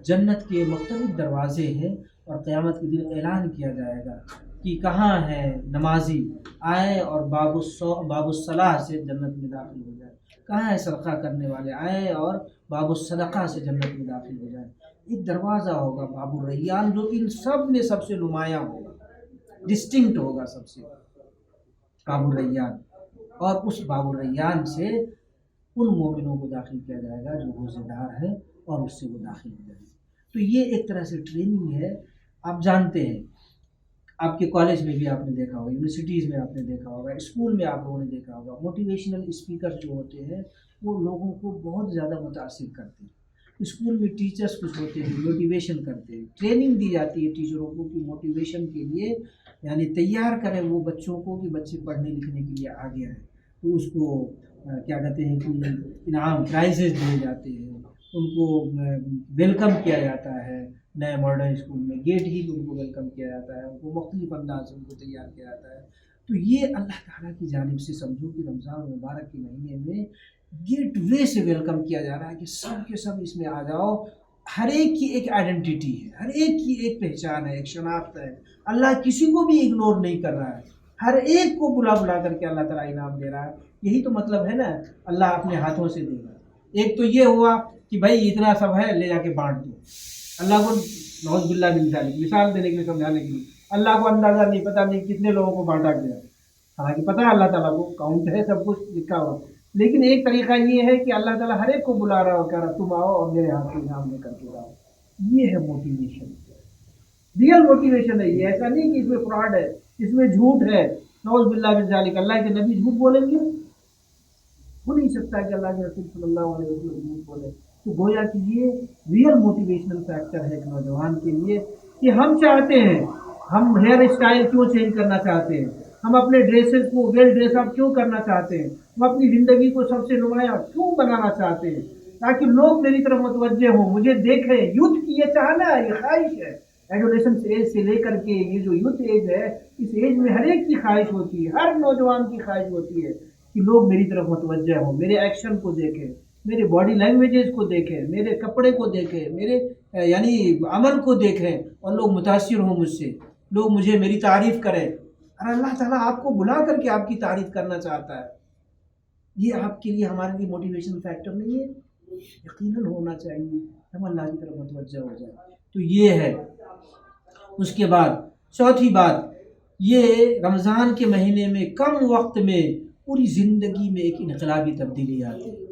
جنت کے مختلف دروازے ہیں اور قیامت کے دن اعلان کیا جائے گا کہ کہاں ہے نمازی، آئے اور باب الصلاح سے جنت میں داخل ہو جائے، کہاں ہے صدقہ کرنے والے، آئے اور باب الصدقہ سے جنت میں داخل ہو جائے۔ ایک دروازہ ہوگا باب الریان جو ان سب میں سب سے نمایاں ہوگا، ڈسٹنکٹ ہوگا سب سے، باب الریان، اور اس باب الریان سے ان مومنوں کو داخل کیا جائے گا جو روزے دار ہیں اور اس سے وہ داخل ہو جائیں گے۔ تو یہ ایک طرح سے ٹریننگ ہے۔ آپ جانتے ہیں، آپ کے کالج میں بھی آپ نے دیکھا ہوگا، یونیورسٹیز میں آپ نے دیکھا ہوگا، اسکول میں آپ لوگوں نے دیکھا ہوگا، موٹیویشنل اسپیکر جو ہوتے ہیں وہ لوگوں کو بہت زیادہ متاثر کرتے ہیں۔ اسکول میں ٹیچرز کچھ ہوتے ہیں موٹیویشن کرتے ہیں، ٹریننگ دی جاتی ہے ٹیچروں کو کہ موٹیویشن کے لیے یعنی تیار کریں وہ بچوں کو کہ بچے پڑھنے لکھنے کے لیے آگے آئیں۔ تو اس کو کیا کہتے ہیں کہ انعام پرائزز دیے جاتے ہیں، ان کو ویلکم کیا جاتا ہے، نئے ماڈرن اسکول میں گیٹ ہی ان کو ویلکم کیا جاتا ہے، ان کو مختلف انداز سے ان کو تیار کیا جاتا ہے۔ تو یہ اللہ تعالیٰ کی جانب سے سمجھو کہ رمضان مبارک کے مہینے میں گیٹ وے سے ویلکم کیا جا رہا ہے کہ سب کے سب اس میں آ جاؤ۔ ہر ایک کی ایک آئیڈینٹی ہے، ہر ایک کی ایک پہچان ہے، ایک شناخت ہے۔ اللہ کسی کو بھی اگنور نہیں کر رہا ہے، ہر ایک کو بلا کر کے اللہ تعالیٰ انعام دے رہا ہے۔ یہی تو مطلب ہے نا، اللہ اپنے ہاتھوں سے دے گا۔ ایک تو یہ ہوا کہ بھائی اتنا سب ہے، لے جا کے بانٹ دو۔ اللہ کو نعوذ باللہ من ذالک، مثال دینے کے لیے، سمجھانے کے لیے، اللہ کو اندازہ نہیں، پتہ نہیں کتنے لوگوں کو بانٹا گیا، حالانکہ پتہ ہے اللہ تعالیٰ کو، کاؤنٹ ہے، سب کچھ لکھا ہوا۔ لیکن ایک طریقہ یہ ہے کہ اللہ تعالیٰ ہر ایک کو بلا رہا ہو، کہہ رہا تم آؤ اور میرے ہاتھ سے انعام لے کر کے جاؤ۔ یہ ہے موٹیویشن، ریئل موٹیویشن ہے یہ۔ ایسا نہیں کہ اس میں فراڈ ہے، اس میں جھوٹ ہے، نعوذ باللہ من ذالک۔ اللہ کے نبی جھوٹ بولیں گے؟ ہو نہیں سکتا کہ اللہ کے رسول صلی اللہ علیہ وسلم جھوٹ بولے۔ تو گویا کہ یہ ریئل موٹیویشنل فیکٹر ہے ایک نوجوان کے لیے کہ ہم چاہتے ہیں، ہم ہیئر اسٹائل کیوں چینج کرنا چاہتے ہیں، ہم اپنے ڈریسز کو ویل ڈریس اپ کیوں کرنا چاہتے ہیں، ہم اپنی زندگی کو سب سے نمایاں کیوں بنانا چاہتے ہیں، تاکہ لوگ میری طرف متوجہ ہوں، مجھے دیکھیں۔ یوتھ کی یہ چاہنا ہے، یہ خواہش ہے، ایڈولیسنس ایج سے لے کر کے یہ جو یوتھ ایج ہے، اس ایج میں ہر ایک کی خواہش ہوتی ہے، ہر نوجوان کی خواہش ہوتی ہے کہ لوگ میری طرف متوجہ ہوں، میرے ایکشن کو دیکھیں، میرے باڈی لینگویجز کو دیکھیں، میرے کپڑے کو دیکھیں، میرے یعنی عمل کو دیکھیں، اور لوگ متاثر ہوں مجھ سے، لوگ مجھے میری تعریف کریں۔ اور اللہ تعالیٰ آپ کو بلا کر کے آپ کی تعریف کرنا چاہتا ہے۔ یہ آپ کے لیے، ہمارے لیے موٹیویشن فیکٹر نہیں ہے؟ یقیناً ہونا چاہیے، ہم اللہ کی طرف متوجہ ہو جائیں۔ تو یہ ہے۔ اس کے بعد چوتھی بات، یہ رمضان کے مہینے میں کم وقت میں پوری زندگی میں ایک انقلابی تبدیلی آتی ہے۔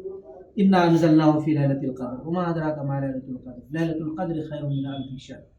انا انزلناہ فی لیلۃ القدر وما ادراک ما لیلۃ القدر لیلۃ القدر خیر من الف شہر۔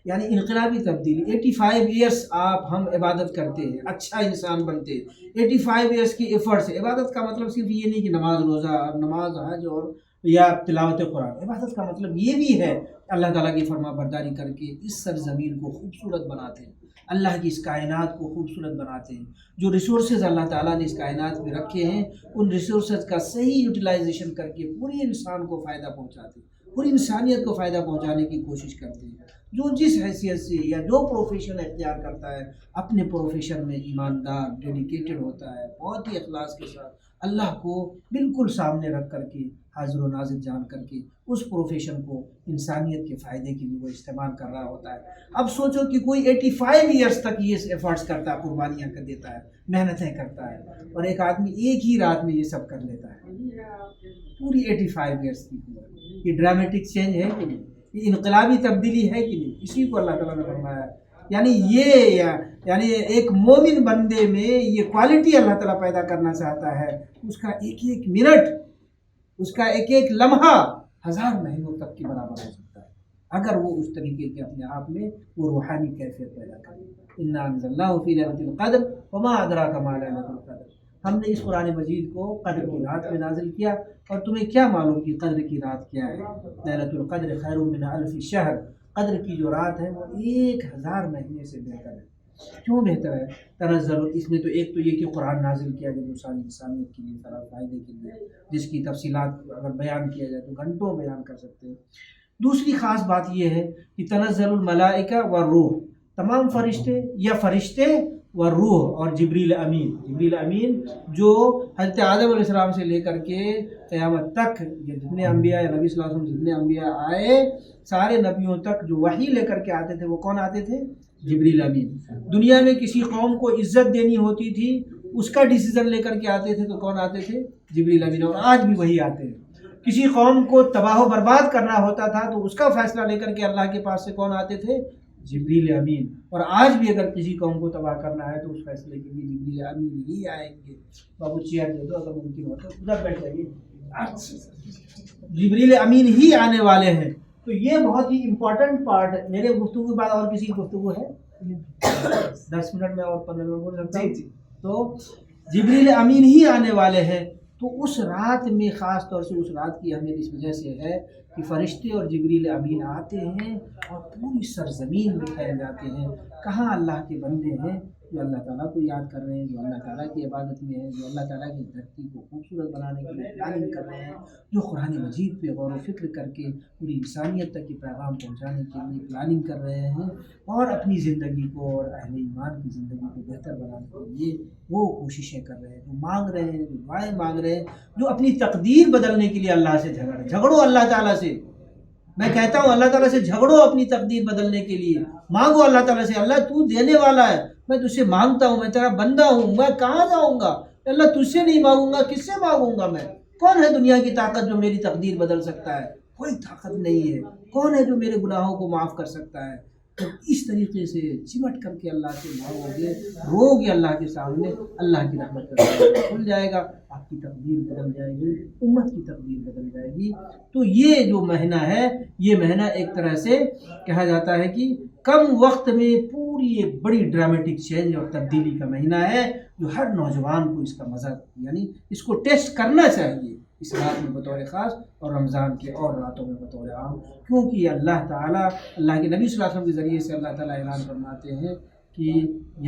یعنی انقلابی تبدیلی۔ 85 ایئرس ہم عبادت کرتے ہیں، اچھا انسان بنتے ہیں، 85 ایئرس کی ایفرٹس ہے۔ عبادت کا مطلب صرف یہ نہیں کہ نماز روزہ، نماز حج اور یا تلاوت قرآن۔ عبادت کا مطلب یہ بھی ہے اللہ تعالیٰ کی فرما برداری کر کے اس سرزمین کو خوبصورت بناتے ہیں، اللہ کی اس کائنات کو خوبصورت بناتے ہیں۔ جو ریسورسز اللہ تعالیٰ نے اس کائنات میں رکھے ہیں، ان ریسورسز کا صحیح یوٹیلائزیشن کر کے پوری انسان کو فائدہ پہنچاتے ہیں، پوری انسانیت کو فائدہ پہنچانے کی کوشش کرتے ہیں۔ جو جس حیثیت سے یا جو پروفیشن اختیار کرتا ہے، اپنے پروفیشن میں ایماندار، ڈیڈیکیٹڈ ہوتا ہے، بہت ہی اخلاص کے ساتھ اللہ کو بالکل سامنے رکھ کر کے، حاضر و ناظر جان کر کے اس پروفیشن کو انسانیت کے فائدے کے لیے وہ استعمال کر رہا ہوتا ہے۔ اب سوچو کہ کوئی 85 ایئرس تک یہ ایفرٹس کرتا ہے، قربانیاں کر دیتا ہے، محنتیں کرتا ہے، اور ایک آدمی ایک ہی رات میں یہ سب کر لیتا ہے، پوری 85 ایئرس کی۔ یہ ڈرامیٹک چینج ہے کہ نہیں؟ یہ انقلابی تبدیلی ہے کہ نہیں؟ اسی کو اللہ تعالیٰ نے فرمایا۔ یعنی ایک مومن بندے میں یہ کوالٹی اللہ تعالیٰ پیدا کرنا چاہتا ہے، اس کا ایک ایک منٹ، اس کا ایک ایک لمحہ 1000 مہینوں تک کے برابر ہو سکتا ہے۔ اگر وہ اس طریقے کے اپنے آپ میں وہ روحانی کیفیت پیدا کرے. انا انزلناہ فی لیلۃ القدر وما ادراک ما لیلۃ القدر. ہم نے اس قرآن مجید کو قدر کی رات میں نازل کیا، اور تمہیں کیا معلوم کہ قدر کی رات کیا ہے؟ لیلۃ القدر خیر من الف شہر. قدر کی جو رات ہے وہ 1000 مہینے سے بہتر ہے. کیوں بہتر ہے؟ تنزل، اس میں تو ایک تو یہ کہ قرآن نازل کیا گیا جو انسانیت کے لیے فائدے کے لیے، جس کی تفصیلات اگر بیان کیا جائے تو گھنٹوں بیان کر سکتے ہیں. دوسری خاص بات یہ ہے کہ تنزل الملائکہ والروح، تمام فرشتے یا فرشتے والروح اور جبریل امین. جبریل امین جو حضرت آدم علیہ السلام سے لے کر کے قیامت تک جتنے انبیاء یا نبی صلی اللہ علیہ وسلم جتنے انبیاء آئے، سارے نبیوں تک جو وحی لے کر کے آتے تھے وہ کون آتے تھے؟ جبریل امین. دنیا میں کسی قوم کو عزت دینی ہوتی تھی، اس کا ڈیسیزن لے کر کے آتے تھے تو کون آتے تھے؟ جبریل امین. اور آج بھی وہی آتے ہیں. کسی قوم کو تباہ و برباد کرنا ہوتا تھا تو اس کا فیصلہ لے کر کے اللہ کے پاس سے کون آتے تھے؟ جبریل امین. اور آج بھی اگر کسی قوم کو تباہ کرنا ہے تو اس فیصلے کے لیے جبریل امین ہی آئیں گے. بابو چیئر دے دو اگر ممکن ہو تو ادھر بیٹھ جائیے. جبریل امین ہی آنے والے ہیں. تو یہ بہت ہی امپورٹنٹ پارٹ ہے. میرے گفتگو کے بعد اور کسی کی گفتگو ہے؟ 10 منٹ میں اور 15 منٹ بول سکتا ہوں. تو جبریل امین ہی آنے والے ہیں. تو اس رات میں خاص طور سے اس رات کی اہمیت اس وجہ سے ہے کہ فرشتے اور جبریل امین آتے ہیں اور پوری سرزمین میں پھیل جاتے ہیں. کہاں اللہ کے بندے ہیں جو اللہ تعالیٰ کو یاد کر رہے ہیں، جو اللہ تعالیٰ کی عبادت میں ہیں، جو اللہ تعالیٰ کی دھرتی کو خوبصورت بنانے کے لیے پلاننگ کر رہے ہیں، جو قرآن مجید پہ غور و فکر کر کے پوری انسانیت تک یہ پیغام پہنچانے کے لیے پلاننگ کر رہے ہیں، اور اپنی زندگی کو اور اہل ایمان کی زندگی کو بہتر بنانے کے لیے وہ کوششیں کر رہے ہیں، جو مانگ رہے ہیں، جو دعائیں مانگ رہے ہیں، جو اپنی تقدیر بدلنے کے لیے اللہ سے جھگڑو اللہ تعالیٰ سے. میں کہتا ہوں اللہ تعالیٰ سے جھگڑو اپنی تقدیر بدلنے کے لیے. مانگو اللہ تعالیٰ سے، اللہ تو دینے والا ہے، میں تجھ سے مانگتا ہوں، میں تیرا بندہ ہوں، میں کہاں جاؤں گا اللہ؟ تجھ سے نہیں مانگوں گا کس سے مانگوں گا؟ میں کون ہے دنیا کی طاقت جو میری تقدیر بدل سکتا ہے؟ کوئی طاقت نہیں ہے. کون ہے جو میرے گناہوں کو معاف کر سکتا ہے؟ تو اس طریقے سے چمٹ کر کے اللہ سے مانگو گے، رو گے اللہ کے سامنے، اللہ کی رحمت کا دروازہ کھل جائے گا، آپ کی تقدیر بدل جائے گی، امت کی تقدیر بدل جائے گی. تو یہ جو مہینہ ہے، یہ مہینہ ایک طرح سے کہا جاتا ہے کہ کم وقت میں پوری ایک بڑی ڈرامیٹک چینج اور تبدیلی کا مہینہ ہے، جو ہر نوجوان کو اس کا مزہ یعنی اس کو ٹیسٹ کرنا چاہیے اس رات میں بطور خاص، اور رمضان کے اور راتوں میں بطور عام. کیونکہ یہ اللہ تعالیٰ، اللہ کے نبی صلی اللہ علیہ وسلم کے ذریعے سے اللہ تعالیٰ اعلان فرماتے ہیں کہ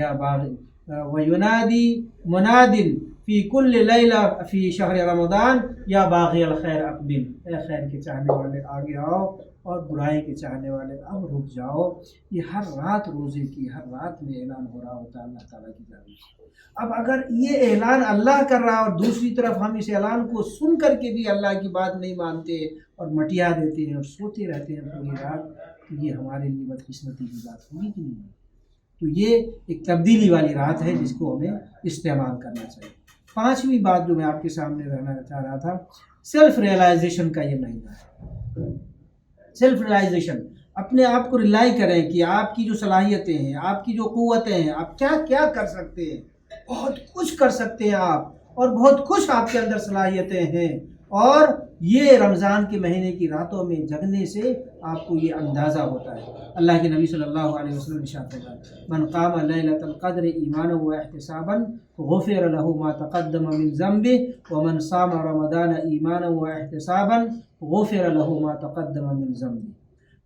یا باغ وَيُنَادِي مُنَادٍ فی کل لیلہ فی شہر رمضان یا باغی الخیر اقبل. اے خیر کے چاہنے والے آگے آؤ، اور برائی کے چاہنے والے اب رک جاؤ. یہ ہر رات روزے کی ہر رات میں اعلان ہو رہا ہوتا ہے اللہ تعالیٰ کی جانب سے. اب اگر یہ اعلان اللہ کر رہا اور دوسری طرف ہم اس اعلان کو سن کر کے بھی اللہ کی بات نہیں مانتے اور مٹیا دیتے ہیں اور سوتے رہتے ہیں پوری رات، تو یہ ہمارے لیے بدقسمتی کی بات ہوگی کہ نہیں؟ تو یہ ایک تبدیلی والی رات ہے جس کو ہمیں استعمال کرنا چاہیے. 5ویں بات جو میں آپ کے سامنے رہنا چاہ رہا تھا، سیلف ریئلائزیشن کا یہ مہینہ ہے. سیلف ریئلائزیشن، اپنے آپ کو ریلائی کریں کہ آپ کی جو صلاحیتیں ہیں، آپ کی جو قوتیں ہیں، آپ کیا کیا کر سکتے ہیں. بہت کچھ کر سکتے ہیں آپ، اور بہت کچھ آپ کے اندر صلاحیتیں ہیں. اور یہ رمضان کے مہینے کی راتوں میں جگنے سے آپ کو یہ اندازہ ہوتا ہے. اللہ کے نبی صلی اللہ علیہ وسلم ارشاد فرمایا، من قام لیلۃ القدر ایمانا واحتسابا غفر له ما تقدم من ذنبه ومن صام رمضان ایمانا واحتسابا غفر له ما تقدم من ذنبه.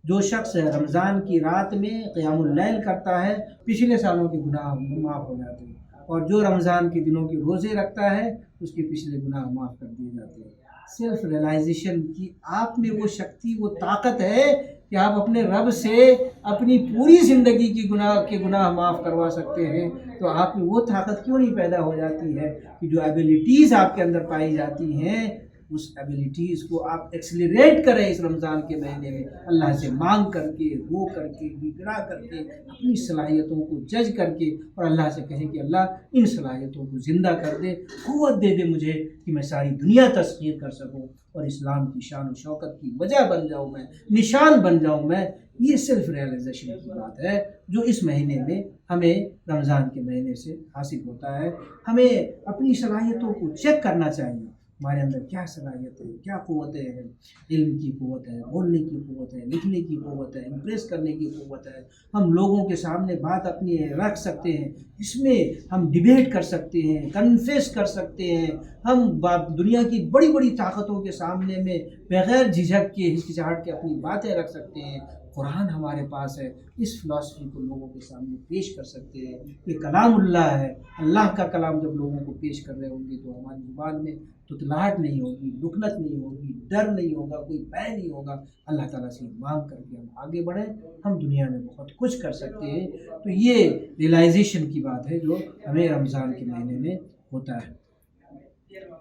جو شخص رمضان کی رات میں قیام اللیل کرتا ہے، پچھلے سالوں کے گناہ معاف ہو جاتے ہیں، اور جو رمضان کے دنوں کے روزے رکھتا ہے اس کے پچھلے گناہ معاف کر دیے جاتے ہیں. سیلف ریئلائزیشن کی آپ میں وہ شکتی، وہ طاقت ہے کہ آپ اپنے رب سے اپنی پوری زندگی کی گناہ معاف کروا سکتے ہیں. تو آپ میں وہ طاقت کیوں نہیں پیدا ہو جاتی ہے کہ جو ایبیلٹیز آپ کے اندر پائی جاتی ہیں، اس ایبیلٹیز کو آپ ایکسلریٹ کریں اس رمضان کے مہینے میں، اللہ سے مانگ کر کے، رو کر کے، گڑا کر کے، اپنی صلاحیتوں کو جج کر کے، اور اللہ سے کہیں کہ اللہ ان صلاحیتوں کو زندہ کر دے، قوت دے دے مجھے کہ میں ساری دنیا تسخیر کر سکوں اور اسلام کی شان و شوکت کی وجہ بن جاؤں، میں نشان بن جاؤں میں. یہ سیلف ریئلائزیشن کی بات ہے جو اس مہینے میں ہمیں رمضان کے مہینے سے حاصل ہوتا ہے. ہمیں اپنی صلاحیتوں کو چیک کرنا چاہیے. ہمارے اندر کیا صلاحیت ہے، کیا قوتیں ہیں، علم کی قوت ہے، بولنے کی قوت ہے، لکھنے کی قوت ہے، امپریس کرنے کی قوت ہے، ہم لوگوں کے سامنے بات اپنی رکھ سکتے ہیں، اس میں ہم ڈیبیٹ کر سکتے ہیں، کنفیس کر سکتے ہیں، ہم دنیا کی بڑی بڑی طاقتوں کے سامنے میں بغیر جھجک کے ہچکچاہٹ کے اپنی باتیں رکھ سکتے ہیں۔ قرآن ہمارے پاس ہے، اس فلاسفی کو لوگوں کے سامنے پیش کر سکتے ہیں۔ یہ کلام اللہ ہے، اللہ کا کلام جب لوگوں کو پیش کر رہے ہوں گے تو ہماری زبان میں تتلاہٹ نہیں ہوگی، لکنت نہیں ہوگی، ڈر نہیں ہوگا، کوئی بے نہیں ہوگا۔ اللہ تعالیٰ سے مانگ کر کے ہم آگے بڑھیں، ہم دنیا میں بہت کچھ کر سکتے ہیں۔ تو یہ ریلائزیشن کی بات ہے جو ہمیں رمضان کے مہینے میں ہوتا ہے۔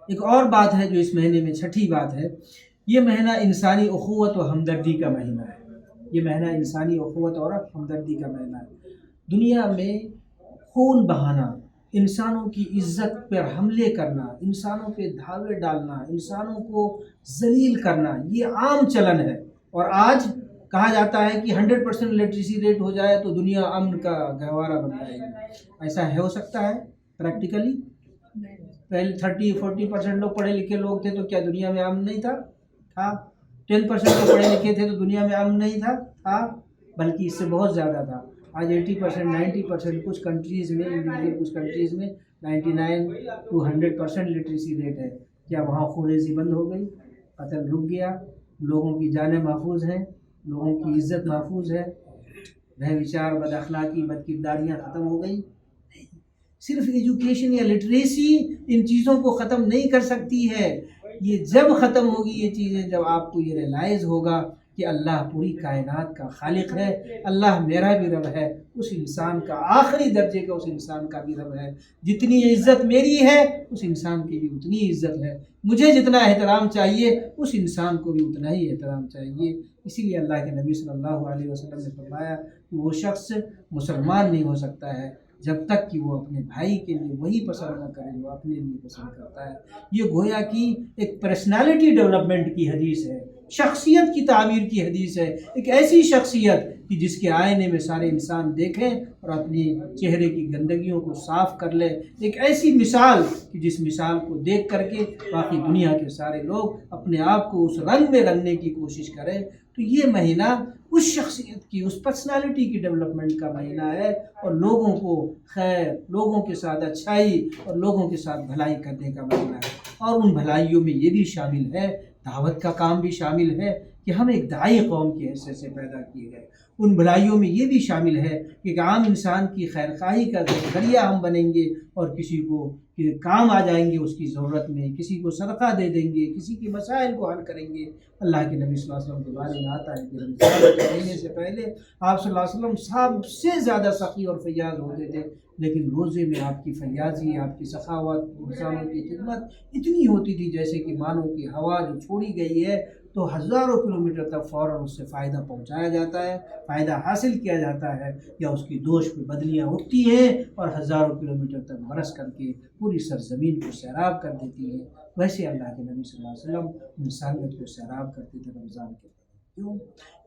ایک اور بات ہے جو اس مہینے میں چھٹی بات ہے، یہ مہینہ انسانی اخوت و ہمدردی کا مہینہ ہے۔ یہ مہینہ انسانی اخوت اور ہمدردی کا مہینہ ہے۔ دنیا میں خون بہانا، انسانوں کی عزت پر حملے کرنا، انسانوں پہ دھاوے ڈالنا، انسانوں کو ذلیل کرنا، یہ عام چلن ہے۔ اور آج کہا جاتا ہے کہ 100% لٹریسی ریٹ ہو جائے تو دنیا امن کا گہوارہ بن جائے گی۔ ایسا ہو سکتا ہے پریکٹیکلی؟ پہلے 30-40% لوگ پڑھے لکھے لوگ تھے تو کیا دنیا میں امن نہیں تھا؟ 10% لوگ پڑھے لکھے تھے تو دنیا میں امن نہیں تھا، بلکہ اس سے بہت زیادہ تھا۔ آج 80%، 90%، کچھ کنٹریز میں، کچھ کنٹریز میں 99 to 100% لٹریسی ریٹ ہے۔ کیا وہاں خونریزی بند ہو گئی؟ قتل رک گیا؟ لوگوں کی جانیں محفوظ ہیں؟ لوگوں کی عزت محفوظ ہے؟ بے وچار، بد اخلاقی، بد کرداریاں ختم ہو گئی؟ صرف ایجوکیشن یا لٹریسی ان چیزوں کو ختم نہیں کر سکتی ہے۔ یہ جب ختم ہوگی یہ چیزیں، جب آپ کو یہ ریلائز ہوگا کہ اللہ پوری کائنات کا خالق ہے، اللہ میرا بھی رب ہے، اس انسان کا آخری درجے کا اس انسان کا بھی رب ہے۔ جتنی عزت میری ہے اس انسان کی بھی اتنی عزت ہے، مجھے جتنا احترام چاہیے اس انسان کو بھی اتنا ہی احترام چاہیے۔ اسی لیے اللہ کے نبی صلی اللہ علیہ وسلم نے فرمایا کہ وہ شخص مسلمان نہیں ہو سکتا ہے جب تک کہ وہ اپنے بھائی کے لیے وہی پسند نہ کرے جو اپنے لیے پسند کرتا ہے۔ یہ گویا کی ایک پرسنالٹی ڈیولپمنٹ کی حدیث ہے، شخصیت کی تعمیر کی حدیث ہے۔ ایک ایسی شخصیت کہ جس کے آئینے میں سارے انسان دیکھیں اور اپنی چہرے کی گندگیوں کو صاف کر لیں۔ ایک ایسی مثال کہ جس مثال کو دیکھ کر کے باقی دنیا کے سارے لوگ اپنے آپ کو اس رنگ میں رنگنے کی کوشش کریں۔ تو یہ مہینہ اس شخصیت کی، اس پرسنالٹی کی ڈیولپمنٹ کا مہینہ ہے، اور لوگوں کو خیر، لوگوں کے ساتھ اچھائی اور لوگوں کے ساتھ بھلائی کرنے کا مہینہ ہے۔ اور ان بھلائیوں میں یہ بھی شامل ہے، دعوت کا کام بھی شامل ہے کہ ہم ایک داعی قوم کی حیثیت سے پیدا کیے گئے۔ ان بھلائیوں میں یہ بھی شامل ہے کہ ایک عام انسان کی خیرخواہی کا ذریعہ ہم بنیں گے، اور کسی کو کام آ جائیں گے اس کی ضرورت میں، کسی کو صدقہ دے دیں گے، کسی کے مسائل کو حل کریں گے۔ اللہ کے نبی صلی اللہ علیہ وسلم کے بارے میں آتا ہے کہ رمضان کے مہینے سے پہلے آپ صلی اللہ علیہ وسلم سب سے زیادہ سخی اور فیاض ہوتے تھے، لیکن روزے میں آپ کی فیاضی، آپ کی سخاوت، انسانوں کی خدمت اتنی ہوتی تھی جیسے کہ مانو کہ ہوا جو چھوڑی گئی ہے تو ہزاروں کلومیٹر تک فوراً اس سے فائدہ پہنچایا جاتا ہے، فائدہ حاصل کیا جاتا ہے، یا اس کی دوش پہ بدلیاں اٹھتی ہیں اور ہزاروں کلومیٹر تک برس کر کے پوری سرزمین کو سیراب کر دیتی ہیں۔ ویسے اللہ کے نبی صلی اللہ علیہ وسلم انسانیت کو سیراب کرتے تھے رمضان کے مہینے۔ کیوں؟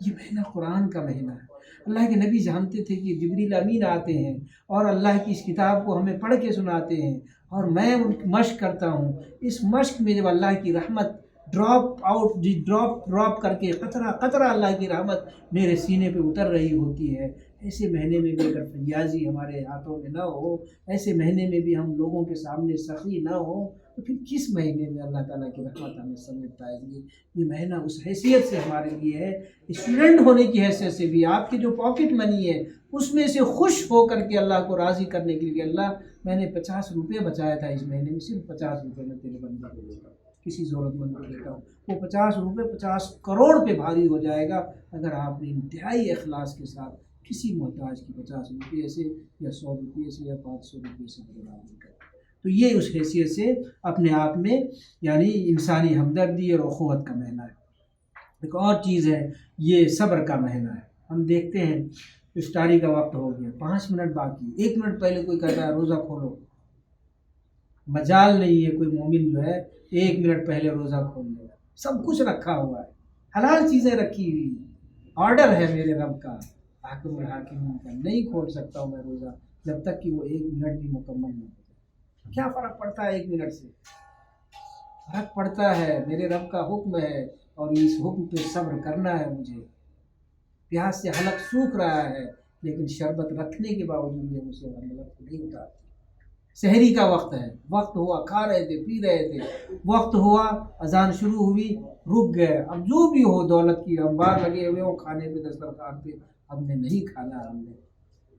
یہ مہینہ قرآن کا مہینہ ہے۔ اللہ کے نبی جانتے تھے کہ جبریل امین آتے ہیں اور اللہ کی اس کتاب کو ہمیں پڑھ کے سناتے ہیں، اور میں مشق کرتا ہوں۔ اس مشق میں جب اللہ کی رحمت ڈراپ کر کے قطرہ قطرہ اللہ کی رحمت میرے سینے پہ اتر رہی ہوتی ہے، ایسے مہینے میں بھی اگر فیاضی ہمارے ہاتھوں میں نہ ہو، ایسے مہینے میں بھی ہم لوگوں کے سامنے سخی نہ ہو، تو پھر کس مہینے میں اللہ تعالیٰ کی رحمت ہمیں سمیٹ پائے گی؟ یہ مہینہ اس حیثیت سے ہمارے لیے ہے، اسٹوڈنٹ ہونے کی حیثیت سے بھی، آپ کی جو پاکٹ منی ہے اس میں سے خوش ہو کر کے اللہ کو راضی کرنے کے لیے، اللہ میں نے 50 روپے بچایا تھا اس مہینے میں، صرف 50 روپے میں تیرے بندے کو دیتا ہوں، کسی ضرورت مند کو دیتا ہوں۔ وہ 50 روپے 50 کروڑ پہ بھاری ہو جائے گا اگر آپ نے انتہائی اخلاص کے ساتھ کسی محتاج کی 50 روپے سے یا 100 روپے سے یا 500 روپے سے برابر کریں۔ تو یہ اس حیثیت سے اپنے آپ میں یعنی انسانی ہمدردی اور اخوت کا مہینہ ہے۔ ایک اور چیز ہے، یہ صبر کا مہینہ ہے۔ ہم دیکھتے ہیں افطاری کا وقت ہو گیا، 5 منٹ باقی، 1 منٹ پہلے کوئی کہتا ہے روزہ کھولو، مجال نہیں ہے کوئی مومن جو ہے 1 منٹ پہلے روزہ کھول دے گا۔ سب کچھ رکھا ہوا ہے، حلال چیزیں رکھی ہوئی، آرڈر ہے میرے رب کا، حاکم الحاکمین کا، نہیں کھول سکتا ہوں میں روزہ جب تک کہ وہ 1 منٹ بھی مکمل نہ ہو۔ کیا فرق پڑتا ہے 1 منٹ سے؟ فرق پڑتا ہے، میرے رب کا حکم ہے اور اس حکم پہ صبر کرنا ہے مجھے. پیاس سے حلق سوکھ رہا ہے لیکن شربت رکھنے کے باوجود یہ مجھے حلق نہیں اتارتی. سحری کا وقت ہے، وقت ہوا کھا رہے تھے پی رہے تھے، وقت ہوا اذان شروع ہوئی رک گئے. اب جو بھی ہو دولت کی انبار لگے ہوئے ہو کھانے پہ دسترخوان پہ، ہم نے نہیں کھانا. ہم نے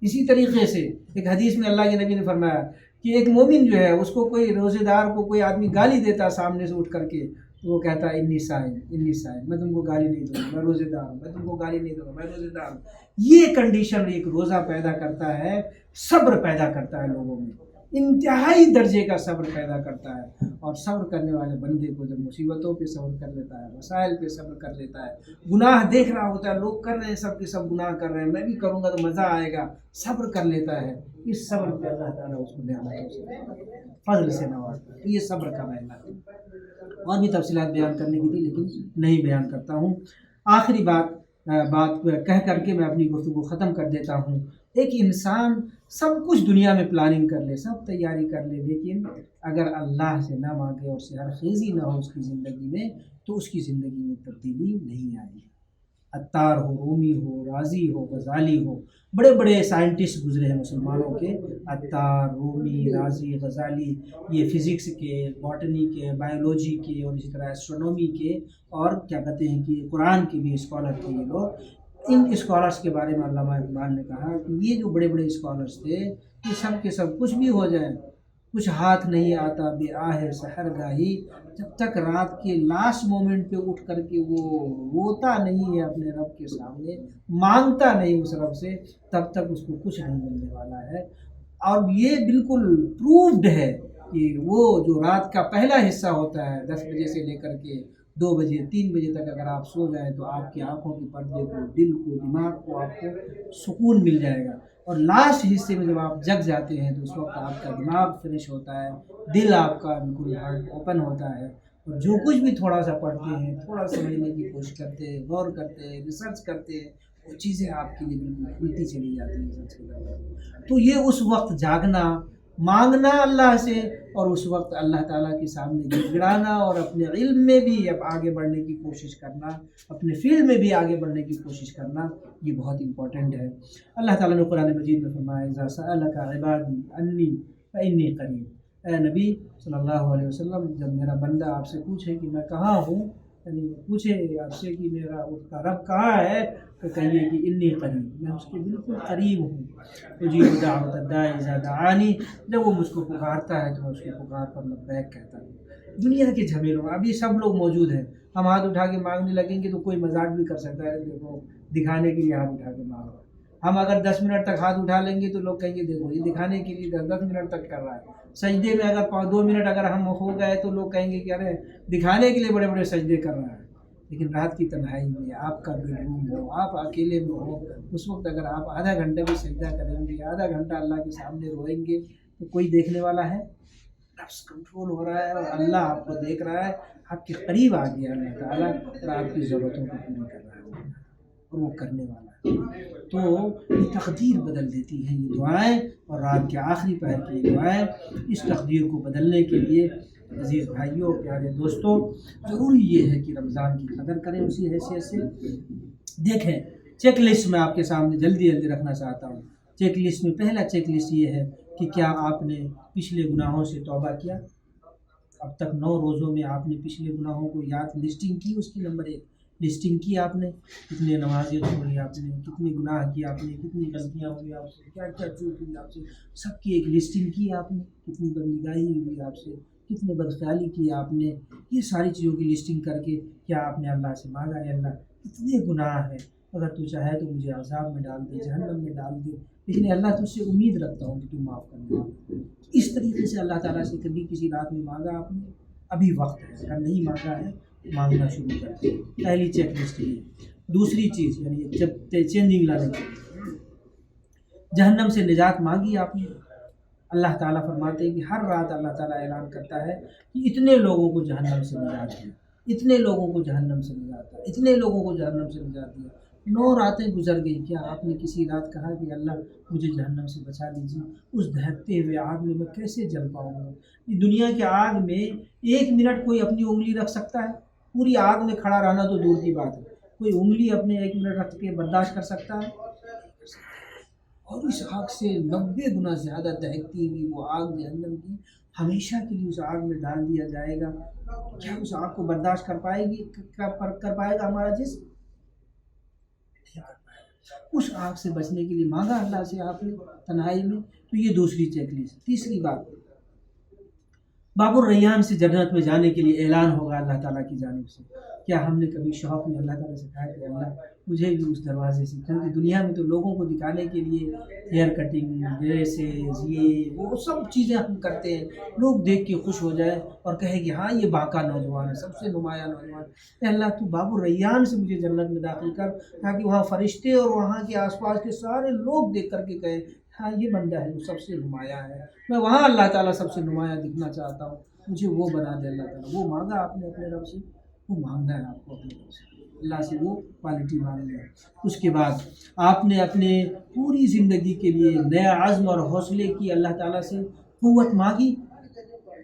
اسی طریقے سے ایک حدیث میں اللہ کے نبی نے فرمایا کہ ایک مومن جو ہے اس کو کوئی روزے دار کو کوئی آدمی گالی دیتا سامنے سے اٹھ کر کے تو وہ کہتا ہے انی صائم انی صائم، میں تم کو گالی نہیں دوں گا، میں روزے دار ہوں، میں تم کو گالی نہیں دوں گا، میں روزے دار ہوں. یہ کنڈیشن ایک روزہ پیدا کرتا ہے، صبر پیدا کرتا ہے لوگوں میں، انتہائی درجے کا صبر پیدا کرتا ہے. اور صبر کرنے والے بندے کو جب مصیبتوں پہ صبر کر لیتا ہے، مسائل پہ صبر کر لیتا ہے، گناہ دیکھ رہا ہوتا ہے لوگ کر رہے ہیں، سب کے سب گناہ کر رہے ہیں، میں بھی کروں گا تو مزہ آئے گا، صبر کر لیتا ہے. اس صبر پہ اللہ تعالیٰ اس کو نعمتوں سے فضل سے نوازتا ہے. یہ صبر کا معاملہ ہے. اور بھی تفصیلات بیان کرنے کی تھی لیکن نہیں بیان کرتا ہوں. آخری بات کہہ کر کے میں اپنی گفتگو ختم کر دیتا ہوں. ایک انسان سب کچھ دنیا میں پلاننگ کر لے، سب تیاری کر لے، لیکن اگر اللہ سے نہ مانگے اور سحر خیزی نہ ہو اس کی زندگی میں تو اس کی زندگی میں تبدیلی نہیں آئی. عطار ہو، رومی ہو، رازی ہو، غزالی ہو، بڑے بڑے سائنٹسٹ گزرے ہیں مسلمانوں کے. عطار، رومی، رازی، غزالی، یہ فزکس کے، باٹنی کے، بایولوجی کے اور اسی طرح ایسٹرونومی کے اور کیا کہتے ہیں کہ قرآن کے بھی اسکالر تھے یہ لوگ. ان اسکالرس کے بارے میں علامہ اقبال نے کہا کہ یہ جو بڑے بڑے اسکالرس تھے یہ سب کے سب کچھ بھی ہو جائے، کچھ ہاتھ نہیں آتا بے آہ سحر گاہی، جب تک رات کے لاسٹ مومنٹ پہ اٹھ کر کے وہ روتا نہیں ہے اپنے رب کے سامنے، مانگتا نہیں اس رب سے، تب تک اس کو کچھ نہیں ملنے والا ہے. اور یہ بالکل پروفڈ ہے کہ وہ جو رات کا پہلا حصہ ہوتا ہے 10 بجے سے لے کر کے 2 بجے 3 بجے تک اگر آپ سو جائیں تو آپ کی آنکھوں کے پردے کو، دل کو، دماغ کو آپ کو سکون مل جائے گا. اور لاسٹ حصے میں جب آپ جگ جاتے ہیں تو اس وقت آپ کا دماغ فریش ہوتا ہے، دل آپ کا بالکل ہارٹ اوپن ہوتا ہے، اور جو کچھ بھی تھوڑا سا پڑھتے ہیں، تھوڑا سمجھنے کی کوشش کرتے ہیں، غور کرتے ہیں، ریسرچ کرتے ہیں، وہ چیزیں آپ کے لیے بالکل کھلتی چلی جاتی ہیں سب سے. تو یہ اس وقت جاگنا، مانگنا اللہ سے، اور اس وقت اللہ تعالیٰ کے سامنے گڑ گڑانا اور اپنے علم میں بھی اب آگے بڑھنے کی کوشش کرنا، اپنے فیلڈ میں بھی آگے بڑھنے کی کوشش کرنا، یہ بہت امپورٹنٹ ہے. اللہ تعالیٰ نے قرآن مجید میں فرمایا اذا سألک عبادی انی فإنی قریب. اے نبی صلی اللہ علیہ وسلم، جب میرا بندہ آپ سے پوچھے کہ میں کہاں ہوں، یعنی پوچھے آپ سے کہ میرا اس کا رب کہاں ہے، تو کہیے کہ انی قریب، میں اس کے بالکل قریب ہوں. اجیب دعوت الداعی اذا دعانی، جب وہ مجھ کو پکارتا ہے تو میں اس کی پکار پر لبیک کہتا ہوں. دنیا کے جھمیلوں میں ابھی سب لوگ موجود ہیں، ہم ہاتھ اٹھا کے مانگنے لگیں گے تو کوئی مذاق بھی کر سکتا ہے، دیکھو دکھانے کے لیے ہاتھ اٹھا کے مانگ رہا ہے. ہم اگر 10 منٹ تک ہاتھ اٹھا لیں گے تو لوگ کہیں گے دیکھو یہ دکھانے کے لیے 10 منٹ تک کر رہا ہے. سجدے میں اگر 2 منٹ اگر ہم ہو گئے تو لوگ کہیں گے کہ ارے دکھانے کے لیے بڑے بڑے سجدے کر رہا ہے. لیکن رات کی تنہائی میں آپ کا بیڈ روم ہو، آپ اکیلے میں ہو، اس وقت اگر آپ آدھا گھنٹے بھی سجدہ کریں گے، آدھا گھنٹہ اللہ کے سامنے روئیں گے تو کوئی دیکھنے والا ہے؟ نفس کنٹرول ہو رہا ہے اور اللہ آپ کو دیکھ رہا ہے، آپ کے قریب آ گیا اللہ تعالیٰ اور آپ کی ضرورتوں کو پوری کر رہا ہے اور وہ کرنے والا ہے. تو یہ تقدیر بدل دیتی ہیں یہ دعائیں، اور رات کے آخری پہر کی یہ دعائیں اس تقدیر کو بدلنے کے لیے عزیز بھائیوں، پیارے دوستوں، ضروری یہ ہے کہ رمضان کی قدر کریں. اسی حیثیت سے دیکھیں چیک لسٹ میں آپ کے سامنے جلدی رکھنا چاہتا ہوں. چیک لسٹ میں پہلا چیک لسٹ یہ ہے کہ کیا آپ نے پچھلے گناہوں سے توبہ کیا؟ اب تک 9 روزوں میں آپ نے پچھلے گناہوں کو یاد لسٹنگ کی، اس کی نمبر 1 لسٹنگ کی آپ نے، کتنے نمازیں چھوڑی آپ نے، کتنے گناہ کیے آپ نے، کتنی غلطیاں ہوئی آپ سے، کیا کیا چوک ہوئی آپ سے، سب کی ایک لسٹنگ کی آپ نے، کتنی بدنگاہی ہوئی آپ سے، کتنے بدخیالی کی آپ نے. یہ ساری چیزوں کی لسٹنگ کر کے کیا آپ نے اللہ سے مانگا ہے اللہ اتنے گناہ ہیں، اگر تو چاہے تو مجھے عذاب میں ڈال دے، جہنم میں ڈال دے، لیکن اللہ تجھ سے امید رکھتا ہوں کہ تو معاف کرنے والا. اس طریقے سے اللہ تعالیٰ سے کبھی کسی رات میں مانگا آپ نے؟ ابھی وقت ہے، اگر نہیں مانگا ہے مانگنا شروع کر دیں. پہلی چیک لسٹ یہ. دوسری چیز یعنی جب چینجنگ لانے کی، جہنم سے نجات مانگی آپ نے. اللہ تعالیٰ فرماتے ہیں کہ ہر رات اللہ تعالیٰ اعلان کرتا ہے کہ اتنے لوگوں کو جہنم سے نجات دیا، اتنے لوگوں کو جہنم سے نجات دیا، اتنے لوگوں کو جہنم سے نجات دیا. 9 راتیں گزر گئی، کیا آپ نے کسی رات کہا کہ اللہ مجھے جہنم سے بچا لیجیے؟ اس دہکتے ہوئے آگ میں کیسے جل پاؤں گا؟ دنیا کی آگ میں 1 منٹ کوئی اپنی انگلی رکھ سکتا ہے؟ پوری آگ میں کھڑا رہنا تو دور کی بات ہے، کوئی انگلی اپنے 1 منٹ رکھ کے برداشت کر سکتا ہے؟ اور اس آگ سے 90 گنا زیادہ دہکتی ہوئی وہ آگ جہنم کی ہمیشہ کے لیے اس آگ میں ڈال دیا جائے گا، کیا اس آگ کو برداشت کر پائے گا ہمارا جسم؟ اس آگ سے بچنے کے لیے مانگا اللہ سے آپ نے تنہائی میں، تو یہ دوسری چیک لسٹ۔ تیسری بات، باب الریان سے جنت میں جانے کے لیے اعلان ہوگا اللہ تعالیٰ کی جانب سے۔ کیا ہم نے کبھی شوق میں اللہ تعالیٰ سے کہا کہ اللہ مجھے بھی اس دروازے سے، کیونکہ دنیا میں تو لوگوں کو دکھانے کے لیے ہیئر کٹنگ، ڈریسز، یہ وہ سب چیزیں ہم کرتے ہیں، لوگ دیکھ کے خوش ہو جائے اور کہے کہ ہاں یہ باقا نوجوان ہے، سب سے نمایاں نوجوان۔ اے اللہ تو باب الریان سے مجھے جنت میں داخل کر، تاکہ وہاں فرشتے اور وہاں کے آس پاس کے سارے لوگ دیکھ کر کے کہیں ہاں یہ بندہ ہے جو سب سے نمایاں ہے، میں وہاں اللہ تعالیٰ سب سے نمایاں دکھنا چاہتا ہوں، مجھے وہ بنا دے اللہ تعالیٰ۔ وہ مانگا آپ نے اپنے رب سے، وہ مانگنا ہے آپ کو اپنے رب سے، اللہ سے وہ کوالٹی مانگنا ہے۔ اس کے بعد آپ نے اپنے پوری زندگی کے لیے نیا عزم اور حوصلے کی اللہ تعالیٰ سے قوت مانگی،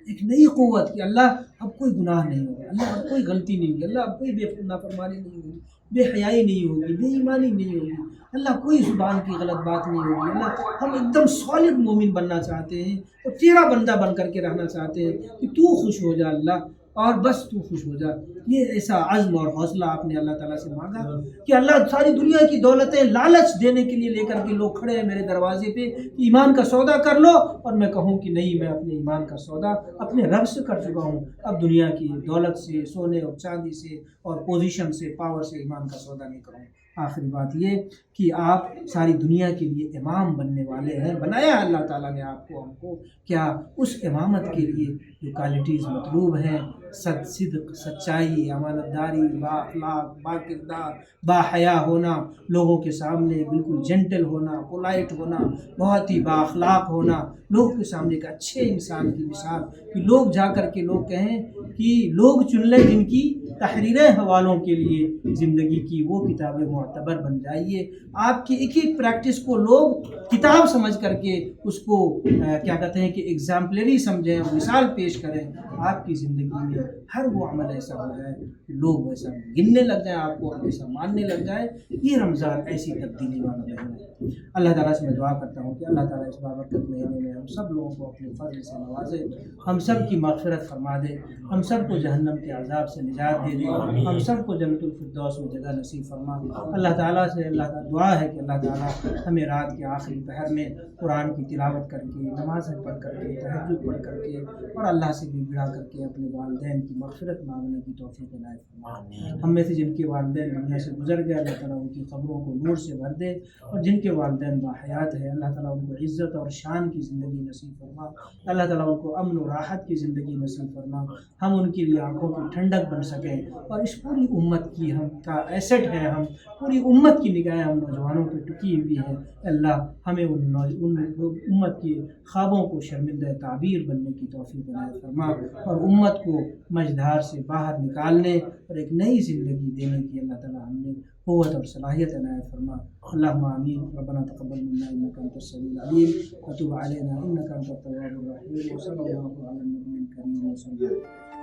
ایک نئی قوت کہ اللہ اب کوئی گناہ نہیں ہوگا، اللہ اب کوئی غلطی نہیں ہوگی، اللہ اب کوئی نافرمانی نہیں ہوگی، بے حیائی نہیں ہوگی، بے ایمانی نہیں ہوگی، اللہ کوئی زبان کی غلط بات نہیں ہوگی، اللہ ہم ایک دم سالڈ مومن بننا چاہتے ہیں اور تیرا بندہ بن کر کے رہنا چاہتے ہیں کہ تو خوش ہو جا اللہ، اور بس تو خوش ہو جا۔ یہ ایسا عزم اور حوصلہ آپ نے اللہ تعالیٰ سے مانگا کہ اللہ ساری دنیا کی دولتیں لالچ دینے کے لیے لے کر کے لوگ کھڑے ہیں میرے دروازے پہ کہ ایمان کا سودا کر لو، اور میں کہوں کہ نہیں، میں اپنے ایمان کا سودا اپنے رب سے کر چکا ہوں، اب دنیا کی دولت سے، سونے اور چاندی سے اور پوزیشن سے، پاور سے ایمان کا سودا نہیں کروں۔ آخری بات یہ کہ آپ ساری دنیا کے لیے امام بننے والے ہیں، بنایا اللہ تعالیٰ نے آپ کو، ہم کو، کیا اس امامت کے لیے جو کوالٹیز مطلوب ہیں، صدق، سچائی، امانت داری، با اخلاق، با کردار، با حیا ہونا، لوگوں کے سامنے بالکل جنٹل ہونا، پولائٹ ہونا، بہت ہی با اخلاق ہونا، لوگوں کے سامنے ایک اچھے انسان کی مثال، کہ لوگ جا کر کے لوگ کہیں کہ لوگ چن لیں جن کی تحریریں حوالوں کے لیے زندگی کی وہ کتابیں معتبر بن جائیے۔ آپ کی ایک ایک پریکٹس کو لوگ کتاب سمجھ کر کے اس کو کیا کہتے ہیں کہ ایگزامپلری سمجھیں اور مثال پیش کریں، آپ کی زندگی میں ہر وہ عمل ایسا ہو جائے کہ لوگ ویسا گننے لگ جائیں، آپ کو ایسا ماننے لگ جائے۔ یہ رمضان ایسی تبدیلی والا مہینہ ہے۔ اللہ تعالیٰ سے میں دعا کرتا ہوں کہ اللہ تعالیٰ اس بابرکت مہینے میں ہم سب لوگوں کو اپنے فضل سے نوازے، ہم سب کی مغفرت فرما دے، ہم سب کو جہنم کے عذاب سے نجات دے دے، ہم سب کو جنت الفردوس میں جگہ نصیب فرما۔ اللہ تعالیٰ سے اللہ کا دعا ہے کہ اللہ تعالیٰ ہمیں رات کے آخری پہر میں قرآن کی تلاوت کر کے، نمازیں پڑھ کر کے، تہجد پڑھ کر کے اور اللہ سے بھی بڑھا کر کے اپنے والدین کی مغفرت مانگنے کی توفیق عنایت فرما۔ ہم میں سے جن کے والدین دنیا سے گزر گئے، اللہ تعالیٰ ان کی قبروں کو نور سے بھر دے، اور جن کے والدین باحیات ہیں اللہ تعالیٰ ان کو عزت اور شان کی زندگی نصیب فرما، اللہ تعالیٰ ان کو امن و راحت کی زندگی نصیب فرما، ہم ان کے لیے آنکھوں کی ٹھنڈک بن سکیں، اور اس پوری امت کی ہم کا ایسٹ ہے، ہم پوری امت کی نگاہیں ہم نوجوانوں پہ ٹکی ہوئی ہیں۔ اللہ ہمیں ان امت کے خوابوں کو شرمندہ تعبیر بننے کی توفیق عنایت فرما، اور امت کو مجدھار سے باہر نکالنے اور ایک نئی زندگی دینے کی اللہ تعالیٰ ہم نے قوت اور صلاحیت عنایت فرما۔ اللہم آمین۔ ربنا تقبل منا انک انت السمیع العلیم وتب علینا انک انت التواب الرحیم، وصلی اللہ علی النبی الکریم وسلم۔